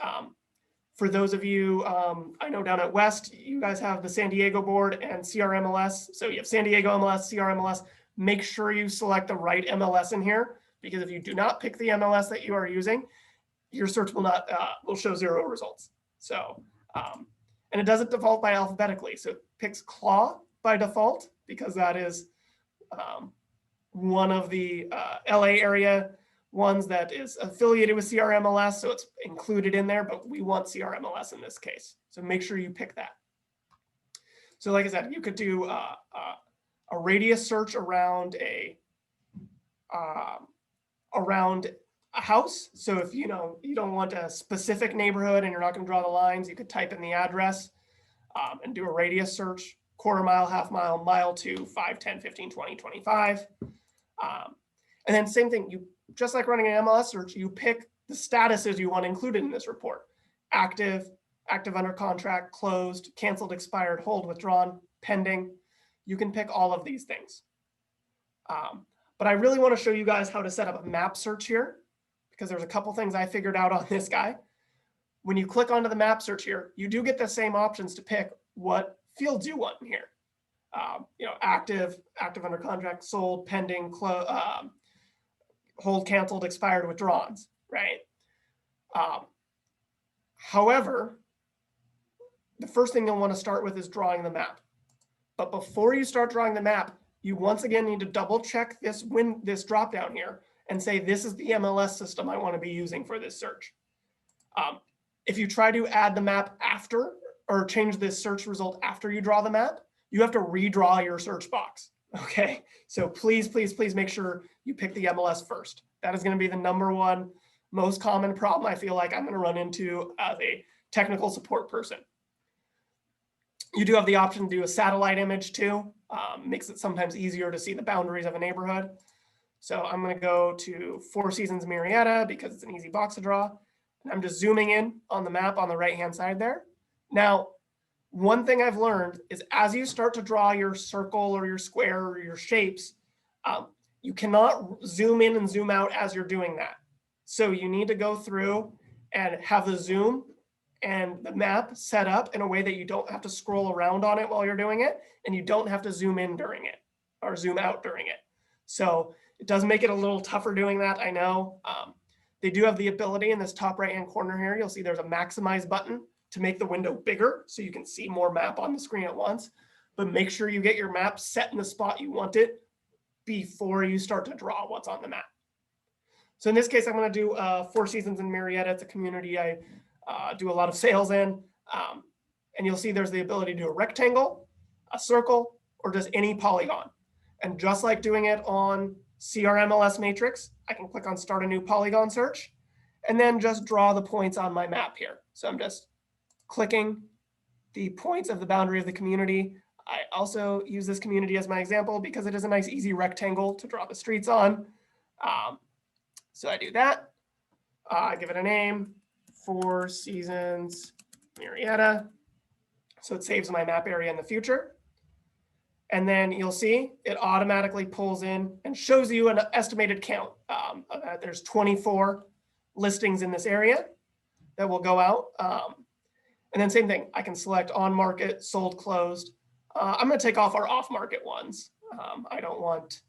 for those of you, I know down at West, you guys have the San Diego board and CRMLS. So you have San Diego MLS, CRMLS. Make sure you select the right MLS in here, because if you do not pick the MLS that you are using, your search will show 0 results. So, and it doesn't default by alphabetically. So it picks Claw by default, because that is one of the LA area ones that is affiliated with CRMLS, so it's included in there, but we want CRMLS in this case. So make sure you pick that. So like I said, you could do a radius search around a house. So if you don't want a specific neighborhood and you're not going to draw the lines, you could type in the address and do a radius search, quarter mile, half mile, mile to 5, 10, 15, 20, 25. And then same thing, you just like running an MLS search, you pick the statuses you want included in this report. Active, active under contract, closed, canceled, expired, hold, withdrawn, pending. You can pick all of these things. But I really want to show you guys how to set up a map search here, because there's a couple things I figured out on this guy. When you click onto the map search here, you do get the same options to pick what fields you want in here. Active, active under contract, sold, pending, hold, canceled, expired, withdrawns, right? However, the first thing you'll want to start with is drawing the map. But before you start drawing the map, you once again need to double check this drop down here and say, this is the MLS system I want to be using for this search. If you try to add the map after, or change this search result after you draw the map, you have to redraw your search box. Okay, so please, please, please make sure you pick the MLS first. That is going to be the #1 most common problem I feel like I'm going to run into as a technical support person. You do have the option to do a satellite image too. Makes it sometimes easier to see the boundaries of a neighborhood. So I'm going to go to Four Seasons Murrieta because it's an easy box to draw. And I'm just zooming in on the map on the right-hand side there. Now, one thing I've learned is as you start to draw your circle or your square or your shapes, you cannot zoom in and zoom out as you're doing that. So you need to go through and have the zoom and the map set up in a way that you don't have to scroll around on it while you're doing it, and you don't have to zoom in during it or zoom out during it. So it does make it a little tougher doing that, I know. They do have the ability in this top right-hand corner here, you'll see there's a maximize button to make the window bigger so you can see more map on the screen at once. But make sure you get your map set in the spot you want it before you start to draw what's on the map. So in this case, I'm going to do Four Seasons in Marietta. It's a community I do a lot of sales in. And you'll see there's the ability to do a rectangle, a circle, or just any polygon. And just like doing it on CRMLS matrix, I can click on start a new polygon search and then just draw the points on my map here. So I'm just clicking the points of the boundary of the community. I also use this community as my example because it is a nice easy rectangle to draw the streets on. So I do that. I give it a name, Four Seasons Marietta. So it saves my map area in the future. And then you'll see it automatically pulls in and shows you an estimated count. There's 24 listings in this area that will go out. And then same thing, I can select on market, sold, closed. I'm going to take off our off market ones. I don't want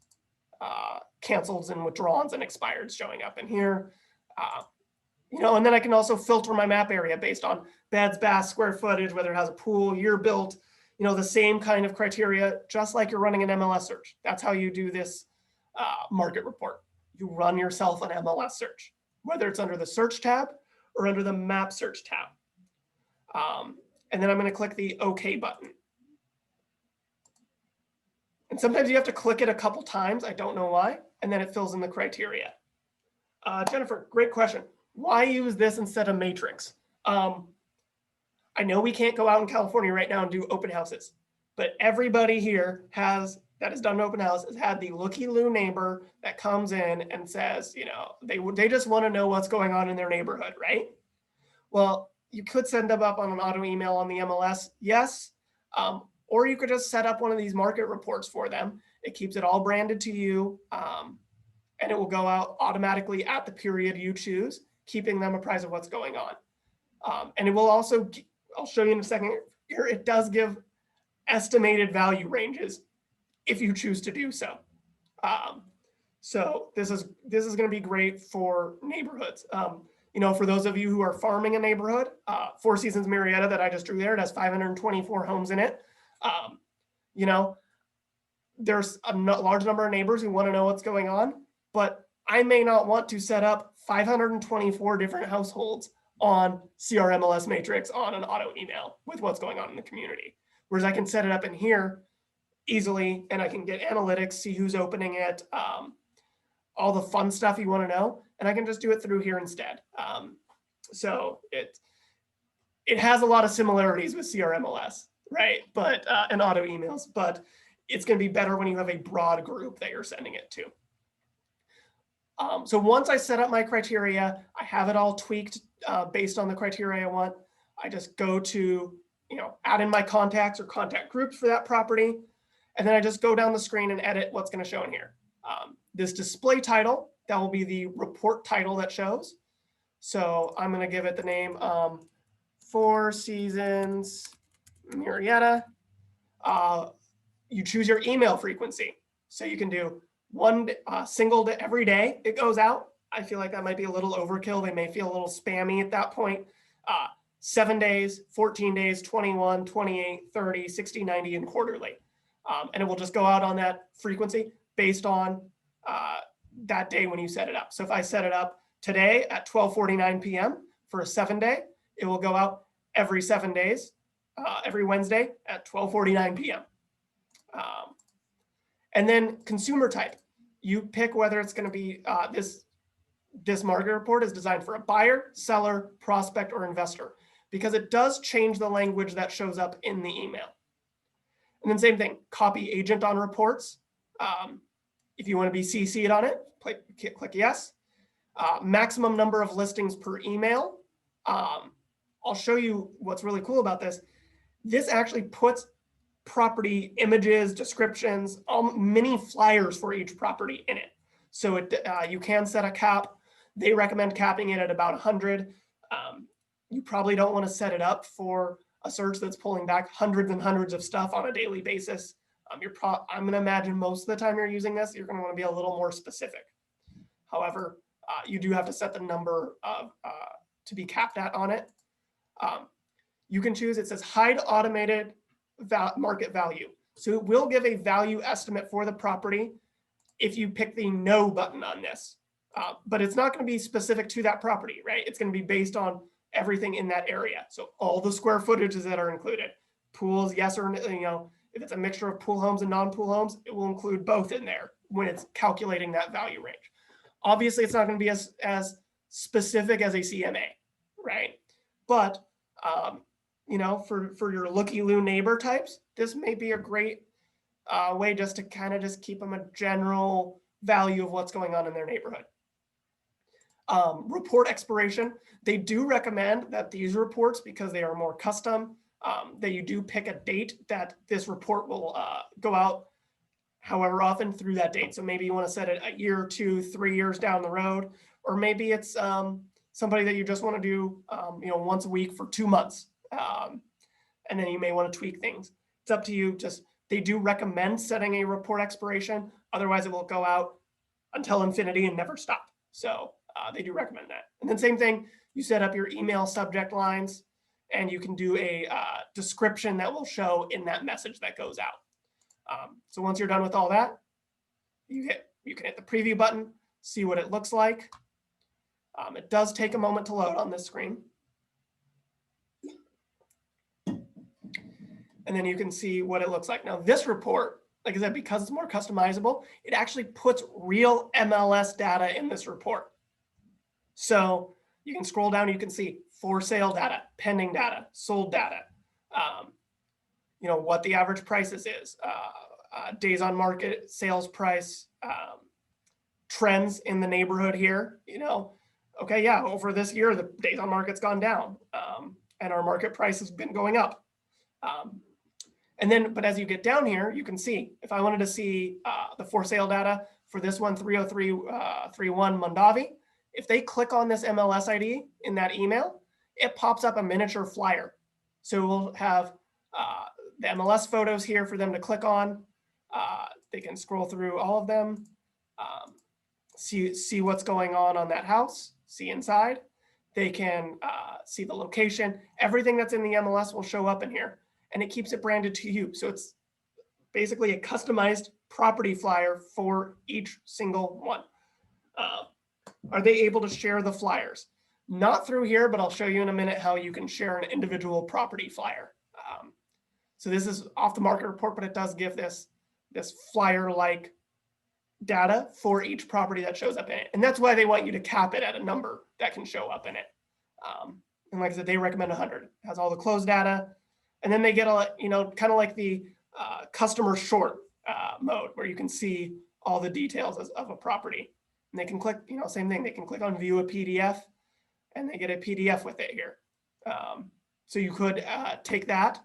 canceleds and withdrawals and expireds showing up in here. And then I can also filter my map area based on beds, baths, square footage, whether it has a pool, year built, the same kind of criteria, just like you're running an MLS search. That's how you do this market report. You run yourself an MLS search, whether it's under the search tab or under the map search tab. And then I'm going to click the OK button. And sometimes you have to click it a couple times. I don't know why. And then it fills in the criteria. Jennifer, great question. Why use this instead of matrix? I know we can't go out in California right now and do open houses, but everybody here that has done an open house has had the looky-loo neighbor that comes in and says, they just want to know what's going on in their neighborhood, right? Well, you could send them up on an auto email on the MLS, yes, or you could just set up one of these market reports for them. It keeps it all branded to you, and it will go out automatically at the period you choose, keeping them apprised of what's going on. And it will also, I'll show you in a second here, it does give estimated value ranges if you choose to do so. So this is going to be great for neighborhoods. For those of you who are farming a neighborhood, Four Seasons Marietta that I just drew there, it has 524 homes in it. There's a large number of neighbors who want to know what's going on, but I may not want to set up 524 different households on CRMLS matrix on an auto email with what's going on in the community. Whereas I can set it up in here easily and I can get analytics, see who's opening it, all the fun stuff you want to know, and I can just do it through here instead. So it has a lot of similarities with CRMLS, right? But and auto emails, but it's going to be better when you have a broad group that you're sending it to. So once I set up my criteria, I have it all tweaked based on the criteria I want. I just go to, add in my contacts or contact groups for that property. And then I just go down the screen and edit what's going to show in here. This display title, that will be the report title that shows. So I'm going to give it the name Four Seasons Marietta. You choose your email frequency. So you can do one single day, every day it goes out. I feel like that might be a little overkill. They may feel a little spammy at that point. 7 days, 14 days, 21, 28, 30, 60, 90, and quarterly. And it will just go out on that frequency based on that day when you set it up. So if I set it up today at 12:49 p.m. for a 7-day, it will go out every 7 days, every Wednesday at 12:49 p.m. And then consumer type, you pick whether it's going to be this market report is designed for a buyer, seller, prospect, or investor, because it does change the language that shows up in the email. And then same thing, copy agent on reports. If you want to be CC'd on it, click yes. Maximum number of listings per email. I'll show you what's really cool about this. This actually puts property images, descriptions, mini flyers for each property in it. So you can set a cap. They recommend capping it at about 100. You probably don't want to set it up for a search that's pulling back hundreds and hundreds of stuff on a daily basis. I'm going to imagine most of the time you're using this, you're going to want to be a little more specific. However, you do have to set the number of to be capped at on it. You can choose, it says hide automated market value. So it will give a value estimate for the property if you pick the no button on this. But it's not going to be specific to that property, right? It's going to be based on everything in that area. So all the square footages that are included, pools, yes or no, if it's a mixture of pool homes and non-pool homes, it will include both in there when it's calculating that value range. Obviously, it's not going to be as specific as a CMA, right? But for your looky-loo neighbor types, this may be a great way just to kind of just keep them a general value of what's going on in their neighborhood. Report expiration. They do recommend that these reports, because they are more custom, that you do pick a date that this report will go out however often through that date. So maybe you want to set it a year, 2, 3 years down the road, or maybe it's somebody that you just want to do once a week for 2 months. And then you may want to tweak things. It's up to you. Just they do recommend setting a report expiration. Otherwise, it will go out until infinity and never stop. So they do recommend that. And then same thing, you set up your email subject lines, and you can do a description that will show in that message that goes out. So once you're done with all that, you can hit the preview button, see what it looks like. It does take a moment to load on this screen. And then you can see what it looks like. Now this report, like I said, because it's more customizable, it actually puts real MLS data in this report. So you can scroll down, you can see for sale data, pending data, sold data, what the average prices is, days on market, sales price, trends in the neighborhood here, okay, yeah, over this year, the days on market's gone down, and our market price has been going up. But as you get down here, you can see, if I wanted to see the for sale data for this one, 30331 Mondavi, if they click on this MLS ID in that email, it pops up a miniature flyer. So we'll have the MLS photos here for them to click on. They can scroll through all of them, see what's going on that house, see inside. They can see the location. Everything that's in the MLS will show up in here, and it keeps it branded to you. So it's basically a customized property flyer for each single one. Are they able to share the flyers? Not through here, but I'll show you in a minute how you can share an individual property flyer. So this is off the market report, but it does give this flyer-like data for each property that shows up in it. And that's why they want you to cap it at a number that can show up in it. And like I said, they recommend 100. It has all the closed data. And then they get kind of like the customer short mode, where you can see all the details of a property. And they can click, same thing. They can click on view a PDF, and they get a PDF with it here. So you could take that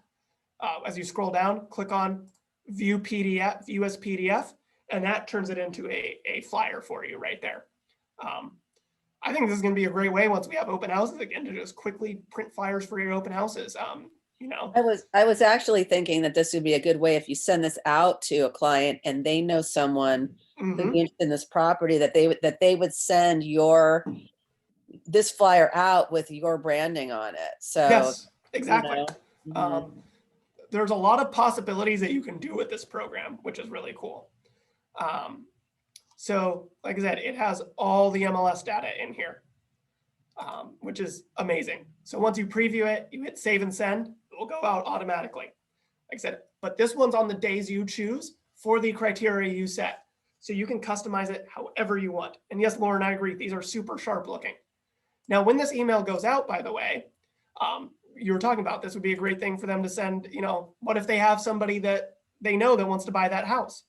as you scroll down, click on view PDF, view as PDF, and that turns it into a flyer for you right there. I think this is going to be a great way once we have open houses again to just quickly print flyers for your open houses. I was actually thinking that this would be a good way if you send this out to a client and they know someone who'd be interested in this property, that they would send this flyer out with your branding on it. So yes, exactly. Mhm. There's a lot of possibilities that you can do with this program, which is really cool. So like I said, it has all the MLS data in here, which is amazing. So once you preview it, you hit save and send, it will go out automatically. Like I said, but this one's on the days you choose for the criteria you set. So you can customize it however you want. And yes, Lauren, I agree. These are super sharp looking. Now, when this email goes out, by the way, you were talking about, this would be a great thing for them to send, what if they have somebody that they know that wants to buy that house?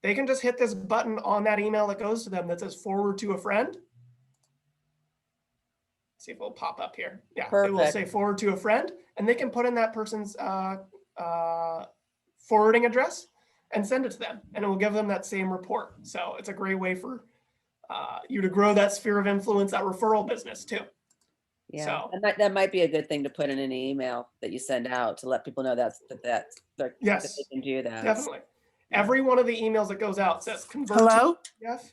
They can just hit this button on that email that goes to them that says forward to a friend. See if it'll pop up here. Yeah, Perfect. It will say forward to a friend, and they can put in that person's forwarding address and send it to them, and it will give them that same report. So it's a great way for you to grow that sphere of influence, that referral business too. Yeah, so, and that might be a good thing to put in an email that you send out to let people know that they can do that. Definitely. Every one of the emails that goes out says convert Hello? to PDF,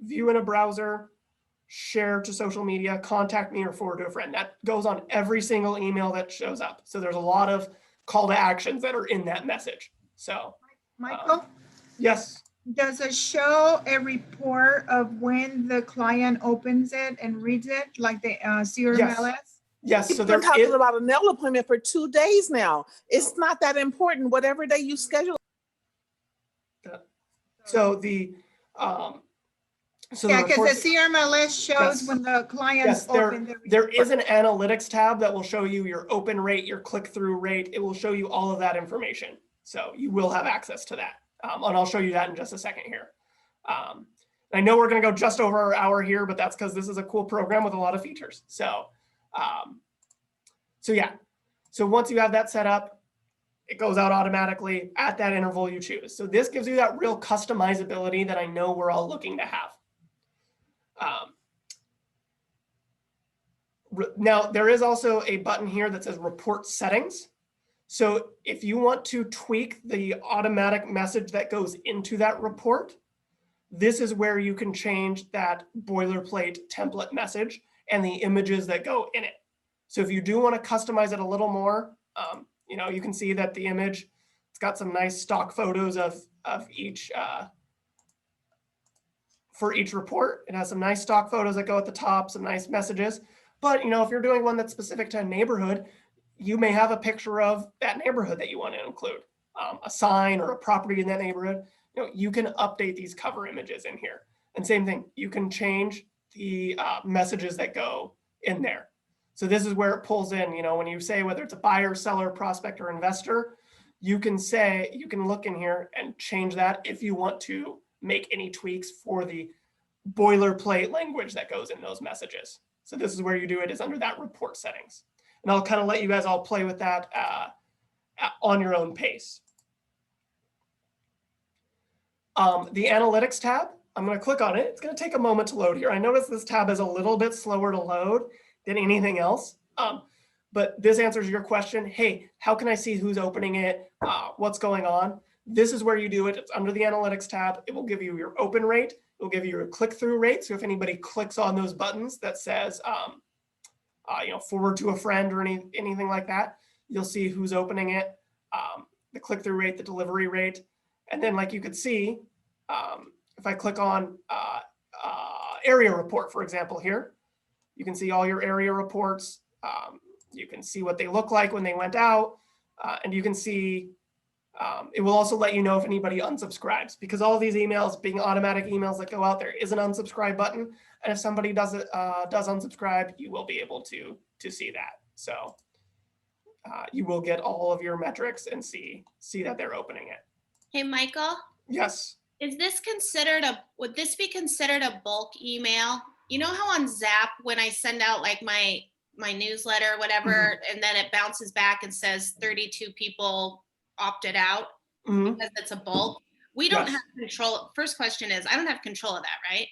view in a browser, share to social media, contact me, or forward to a friend. That goes on every single email that shows up. So there's a lot of call to actions that are in that message. So Michael, yes. Does it show a report of when the client opens it and reads it, like the CRMLS? Yes, so We've there been talking is, about a nail appointment for 2 days now. It's not that important, whatever day you schedule. so the, um, so the Yeah, because reports, the CRMLS shows Yes. when the yes, clients open the there report. is an analytics tab that will show you your open rate, your click-through rate. It will show you all of that information. So you will have access to that. And I'll show you that in just a second here. I know we're gonna go just over our hour here, but that's because this is a cool program with a lot of features. So, so yeah. So once you have that set up, it goes out automatically at that interval you choose. So this gives you that real customizability that I know we're all looking to have. Now, there is also a button here that says report settings. So if you want to tweak the automatic message that goes into that report, this is where you can change that boilerplate template message and the images that go in it. So if you do want to customize it a little more, you know, you can see that the image, it's got some nice stock photos of each, for each report. It has some nice stock photos that go at the top, some nice messages. But, you know, if you're doing one that's specific to a neighborhood, you may have a picture of that neighborhood that you want to include, a sign or a property in that neighborhood. You know, you can update these cover images in here. And same thing, you can change the messages that go in there. So this is where it pulls in, you know, when you say whether it's a buyer, seller, prospect, or investor, you can say, you can look in here and change that if you want to make any tweaks for the boilerplate language that goes in those messages. So this is where you do it, is under that report settings. And I'll kind of let you guys all play with that on your own pace. The analytics tab, I'm going to click on it. It's going to take a moment to load here. I notice this tab is a little bit slower to load than anything else. But this answers your question. Hey, how can I see who's opening it? What's going on? This is where you do it. It's under the analytics tab. It will give you your open rate. It will give you your click-through rate. So if anybody clicks on those buttons that says, you know, forward to a friend or anything like that, you'll see who's opening it, the click-through rate, the delivery rate. And then, like you could see, if I click on area report, for example, here, you can see all your area reports. You can see what they look like when they went out. And you can see, it will also let you know if anybody unsubscribes, because all of these emails being automatic emails that go out, there is an unsubscribe button. And if somebody does unsubscribe, you will be able to see that. So you will get all of your metrics and see that they're opening it. Hey, Michael, Yes. is this considered would this be considered a bulk email? You know how on Zap, when I send out like my newsletter or whatever, and then it bounces back and says 32 people opted out because it's a bulk? We don't Yes. have control. First question is, I don't have control of that, right?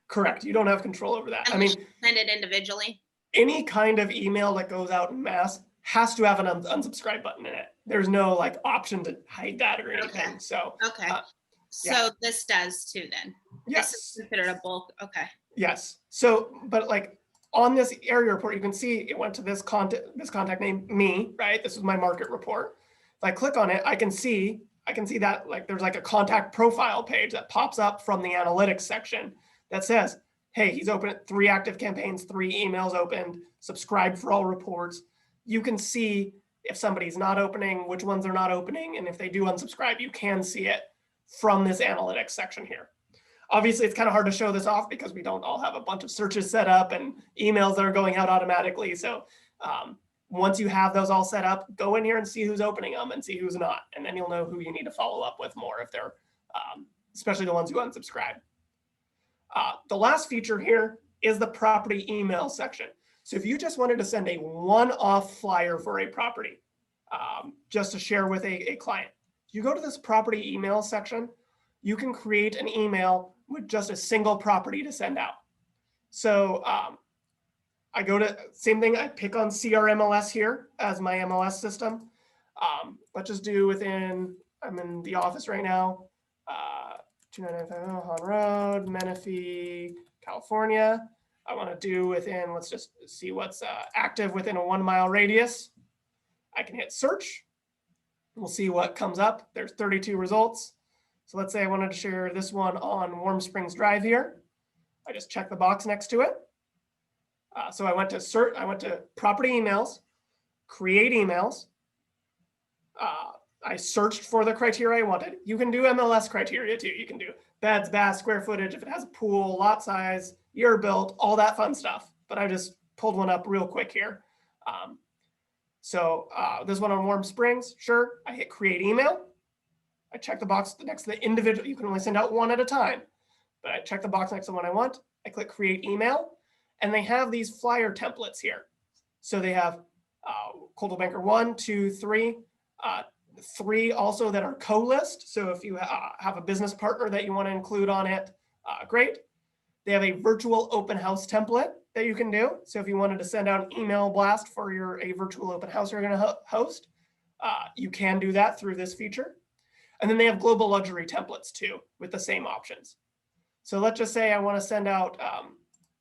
Correct. You don't have control over that. I Unless mean, you send it individually. any kind of email that goes out in mass has to have an unsubscribe button in it. There's no like option to hide that or anything. Okay. So Okay. So yeah. this does too then. Yes. This is considered a bulk. Okay. Yes. So, but like on this area report, you can see it went to this contact name, me, right? This is my market report. If I click on it, I can see that like there's like a contact profile page that pops up from the analytics section that says, hey, he's opened 3 active campaigns, 3 emails opened, subscribe for all reports. You can see if somebody's not opening, which ones they're not opening. And if they do unsubscribe, you can see it from this analytics section here. Obviously, it's kind of hard to show this off because we don't all have a bunch of searches set up and emails that are going out automatically. So once you have those all set up, go in here and see who's opening them and see who's not. And then you'll know who you need to follow up with more if they're, especially the ones who unsubscribe. The last feature here is the property email section. So if you just wanted to send a one-off flyer for a property, just to share with a client, you go to this property email section, you can create an email with just a single property to send out. So I go to, same thing, I pick on CRMLS here as my MLS system. Let's just do within, I'm in the office right now, 2995 Hahn Road, Menifee, California. I want to do within, let's just see what's active within a 1 mile radius. I can hit search. We'll see what comes up. There's 32 results. So let's say I wanted to share this one on Warm Springs Drive here. I just check the box next to it. So I went to search, I went to property emails, create emails. I searched for the criteria I wanted. You can do MLS criteria too. You can do beds, baths, square footage, if it has a pool, lot size, year built, all that fun stuff. But I just pulled one up real quick here. This one on Warm Springs, sure. I hit create email. I check the box next to the individual. You can only send out one at a time, but I check the box next to the one I want. I click create email, and they have these flyer templates here. So they have Coldwell Banker 1, 2, 3, 3 also that are co-list. So if you have a business partner that you want to include on it, great. They have a virtual open house template that you can do. So if you wanted to send out an email blast for a virtual open house you're going to host, you can do that through this feature. And then they have global luxury templates too with the same options. So let's just say I want to send out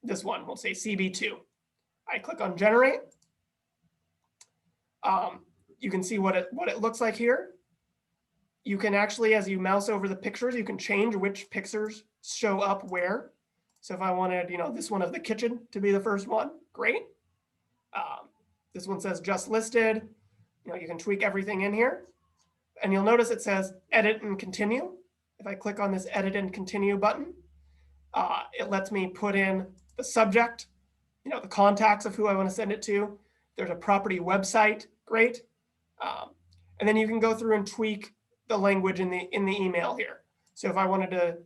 this one. We'll say CB2. I click on generate. You can see what it looks like here. You can actually, as you mouse over the pictures, you can change which pictures show up where. So if I wanted, this one of the kitchen to be the first one, great. This one says just listed. You can tweak everything in here. And you'll notice it says edit and continue. If I click on this edit and continue button, it lets me put in the subject, the contacts of who I want to send it to. There's a property website, great. And then you can go through and tweak the language in the email here. So if I wanted to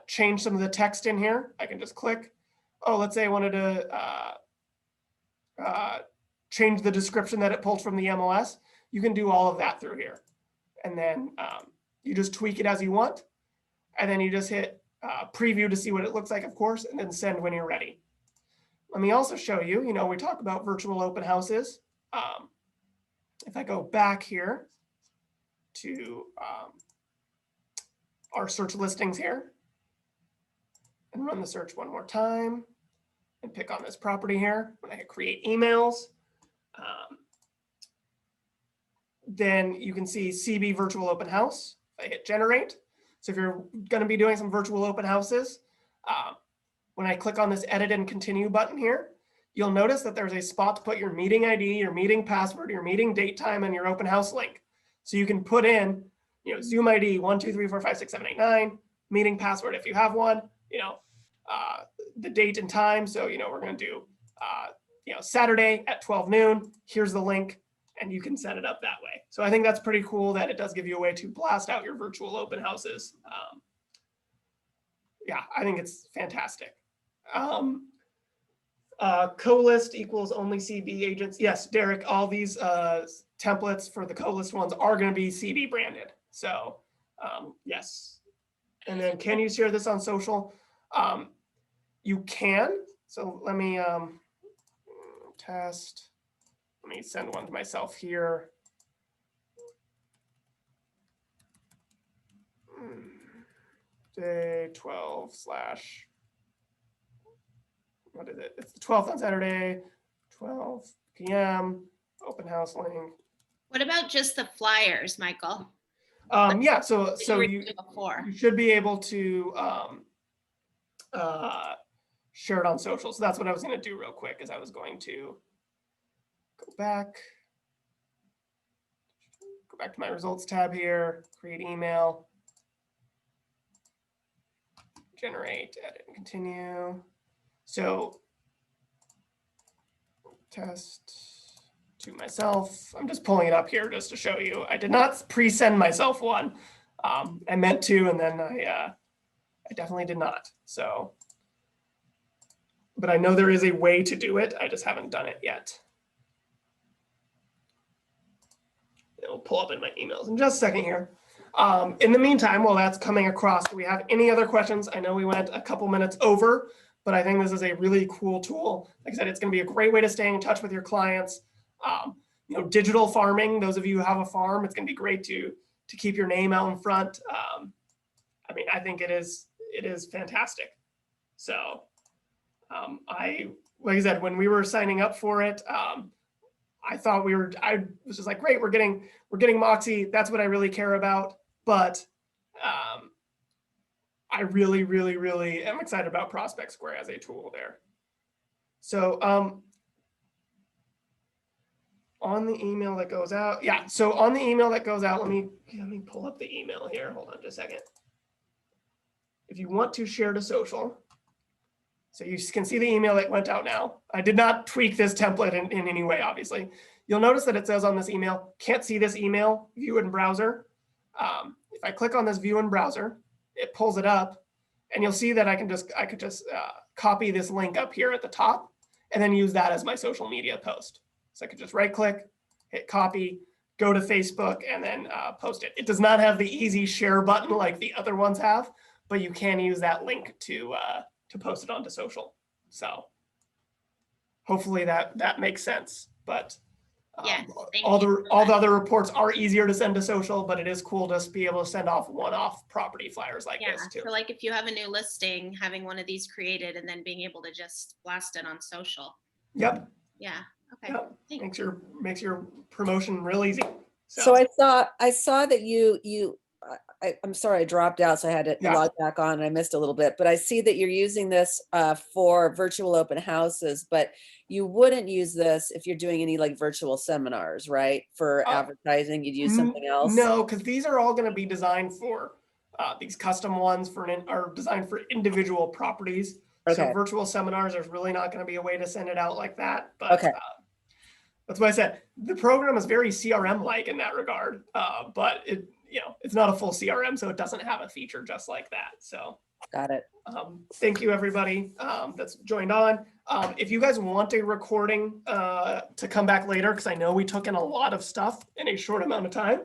change some of the text in here, I can just click. Oh, let's say I wanted to change the description that it pulled from the MLS. You can do all of that through here. And then you just tweak it as you want. And then you just hit preview to see what it looks like, of course, and then send when you're ready. Let me also show you, we talk about virtual open houses. If I go back here to our search listings here and run the search one more time and pick on this property here, when I hit create emails, then you can see CB virtual open house. If I hit generate. So if you're going to be doing some virtual open houses, when I click on this edit and continue button here, you'll notice that there's a spot to put your meeting ID, your meeting password, your meeting date time, and your open house link. So you can put in, Zoom ID 1, 2, 3, 4, 5, 6, 7, 8, 9, meeting password if you have one, the date and time. So, we're going to do, Saturday at 12 noon. Here's the link, and you can set it up that way. So I think that's pretty cool that it does give you a way to blast out your virtual open houses. Yeah, I think it's fantastic. Co-list equals only CB agents. Yes, Derek, all these templates for the co-list ones are going to be CB branded. So yes. And then can you share this on social? You can. So let me test. Let me send one to myself here. Day 12 slash, what is it? It's the 12th on Saturday, 12 p.m. Open house link. What about just the flyers, Michael? Yeah, so you should be able to share it on social. So that's what I was going to do real quick, is I was going to go back to my results tab here, create email, generate, edit, and continue. So test to myself. I'm just pulling it up here just to show you. I did not pre-send myself one. I meant to, and then I definitely did not. So, but I know there is a way to do it. I just haven't done it yet. It'll pull up in my emails in just a second here. In the meantime, while that's coming across, do we have any other questions? I know we went a couple minutes over, but I think this is a really cool tool. Like I said, it's going to be a great way to stay in touch with your clients. Digital farming, those of you who have a farm, it's going to be great to keep your name out in front. I mean, I think it is fantastic. So like I said, when we were signing up for it, I was just like, great, we're getting Moxie. That's what I really care about. But I really, really, really am excited about Prospect Square as a tool there. So on the email that goes out, yeah. So on the email that goes out, let me pull up the email here. Hold on just a second. If you want to share to social, so you can see the email that went out now. I did not tweak this template in any way, obviously. You'll notice that it says on this email, can't see this email, view in browser. If I click on this view in browser, it pulls it up, and you'll see that I could just copy this link up here at the top and then use that as my social media post. So I could just right click, hit copy, go to Facebook, and then post it. It does not have the easy share button like the other ones have, but you can use that link to post it onto social. So hopefully that makes sense. But Yes, thank all you the other reports are easier to send to social, but it is cool to be able to send off one-off property flyers like Yeah, this too. so like if you have a new listing, having one of these created and then being able to just blast it on social. Yep. Yeah, okay. Yep. Thanks. Makes your promotion real easy. So I saw that I'm sorry, I dropped out, so I had to Yeah. log back on and I missed a little bit, but I see that you're using this for virtual open houses, but you wouldn't use this if you're doing any like virtual seminars, right? For advertising, you'd use something else? No, because these are all going to be designed for these custom ones are designed for individual properties. Okay. So virtual seminars, there's really not going to be a way to send it out like that. But Okay. That's why I said the program is very CRM-like in that regard, but it's not a full CRM, so it doesn't have a feature just like that. So Got it. thank you everybody that's joined on. If you guys want a recording to come back later, because I know we took in a lot of stuff in a short amount of time,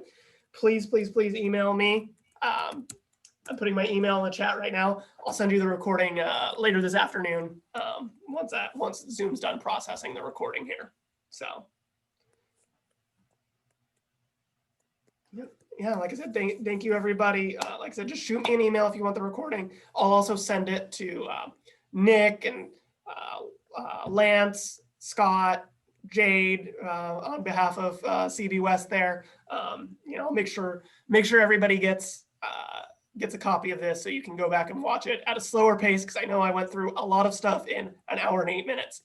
please email me. I'm putting my email in the chat right now. I'll send you the recording later this afternoon once Zoom's done processing the recording here. So. Yeah, like I said, thank you everybody. Like I said, just shoot me an email if you want the recording. I'll also send it to Nick and Lance, Scott, Jade on behalf of CB West there. Make sure everybody gets a copy of this so you can go back and watch it at a slower pace, because I know I went through a lot of stuff in an hour and 8 minutes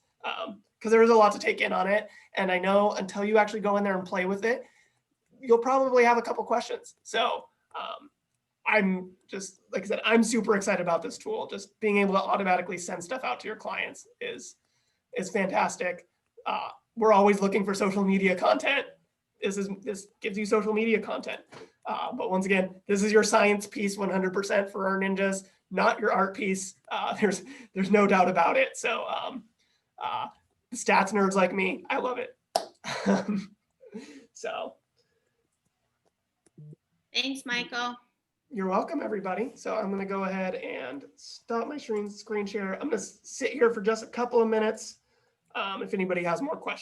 because there is a lot to take in on it. And I know until you actually go in there and play with it, you'll probably have a couple questions. So I'm just, like I said, I'm super excited about this tool. Just being able to automatically send stuff out to your clients is fantastic. We're always looking for social media content. This gives you social media content. But once again, this is your science piece 100% for our ninjas, not your art piece. There's no doubt about it. So stats nerds like me, I love it. So. Thanks, Michael. You're welcome, everybody. So I'm going to go ahead and stop my screen share. I'm going to sit here for just a couple of minutes if anybody has more questions.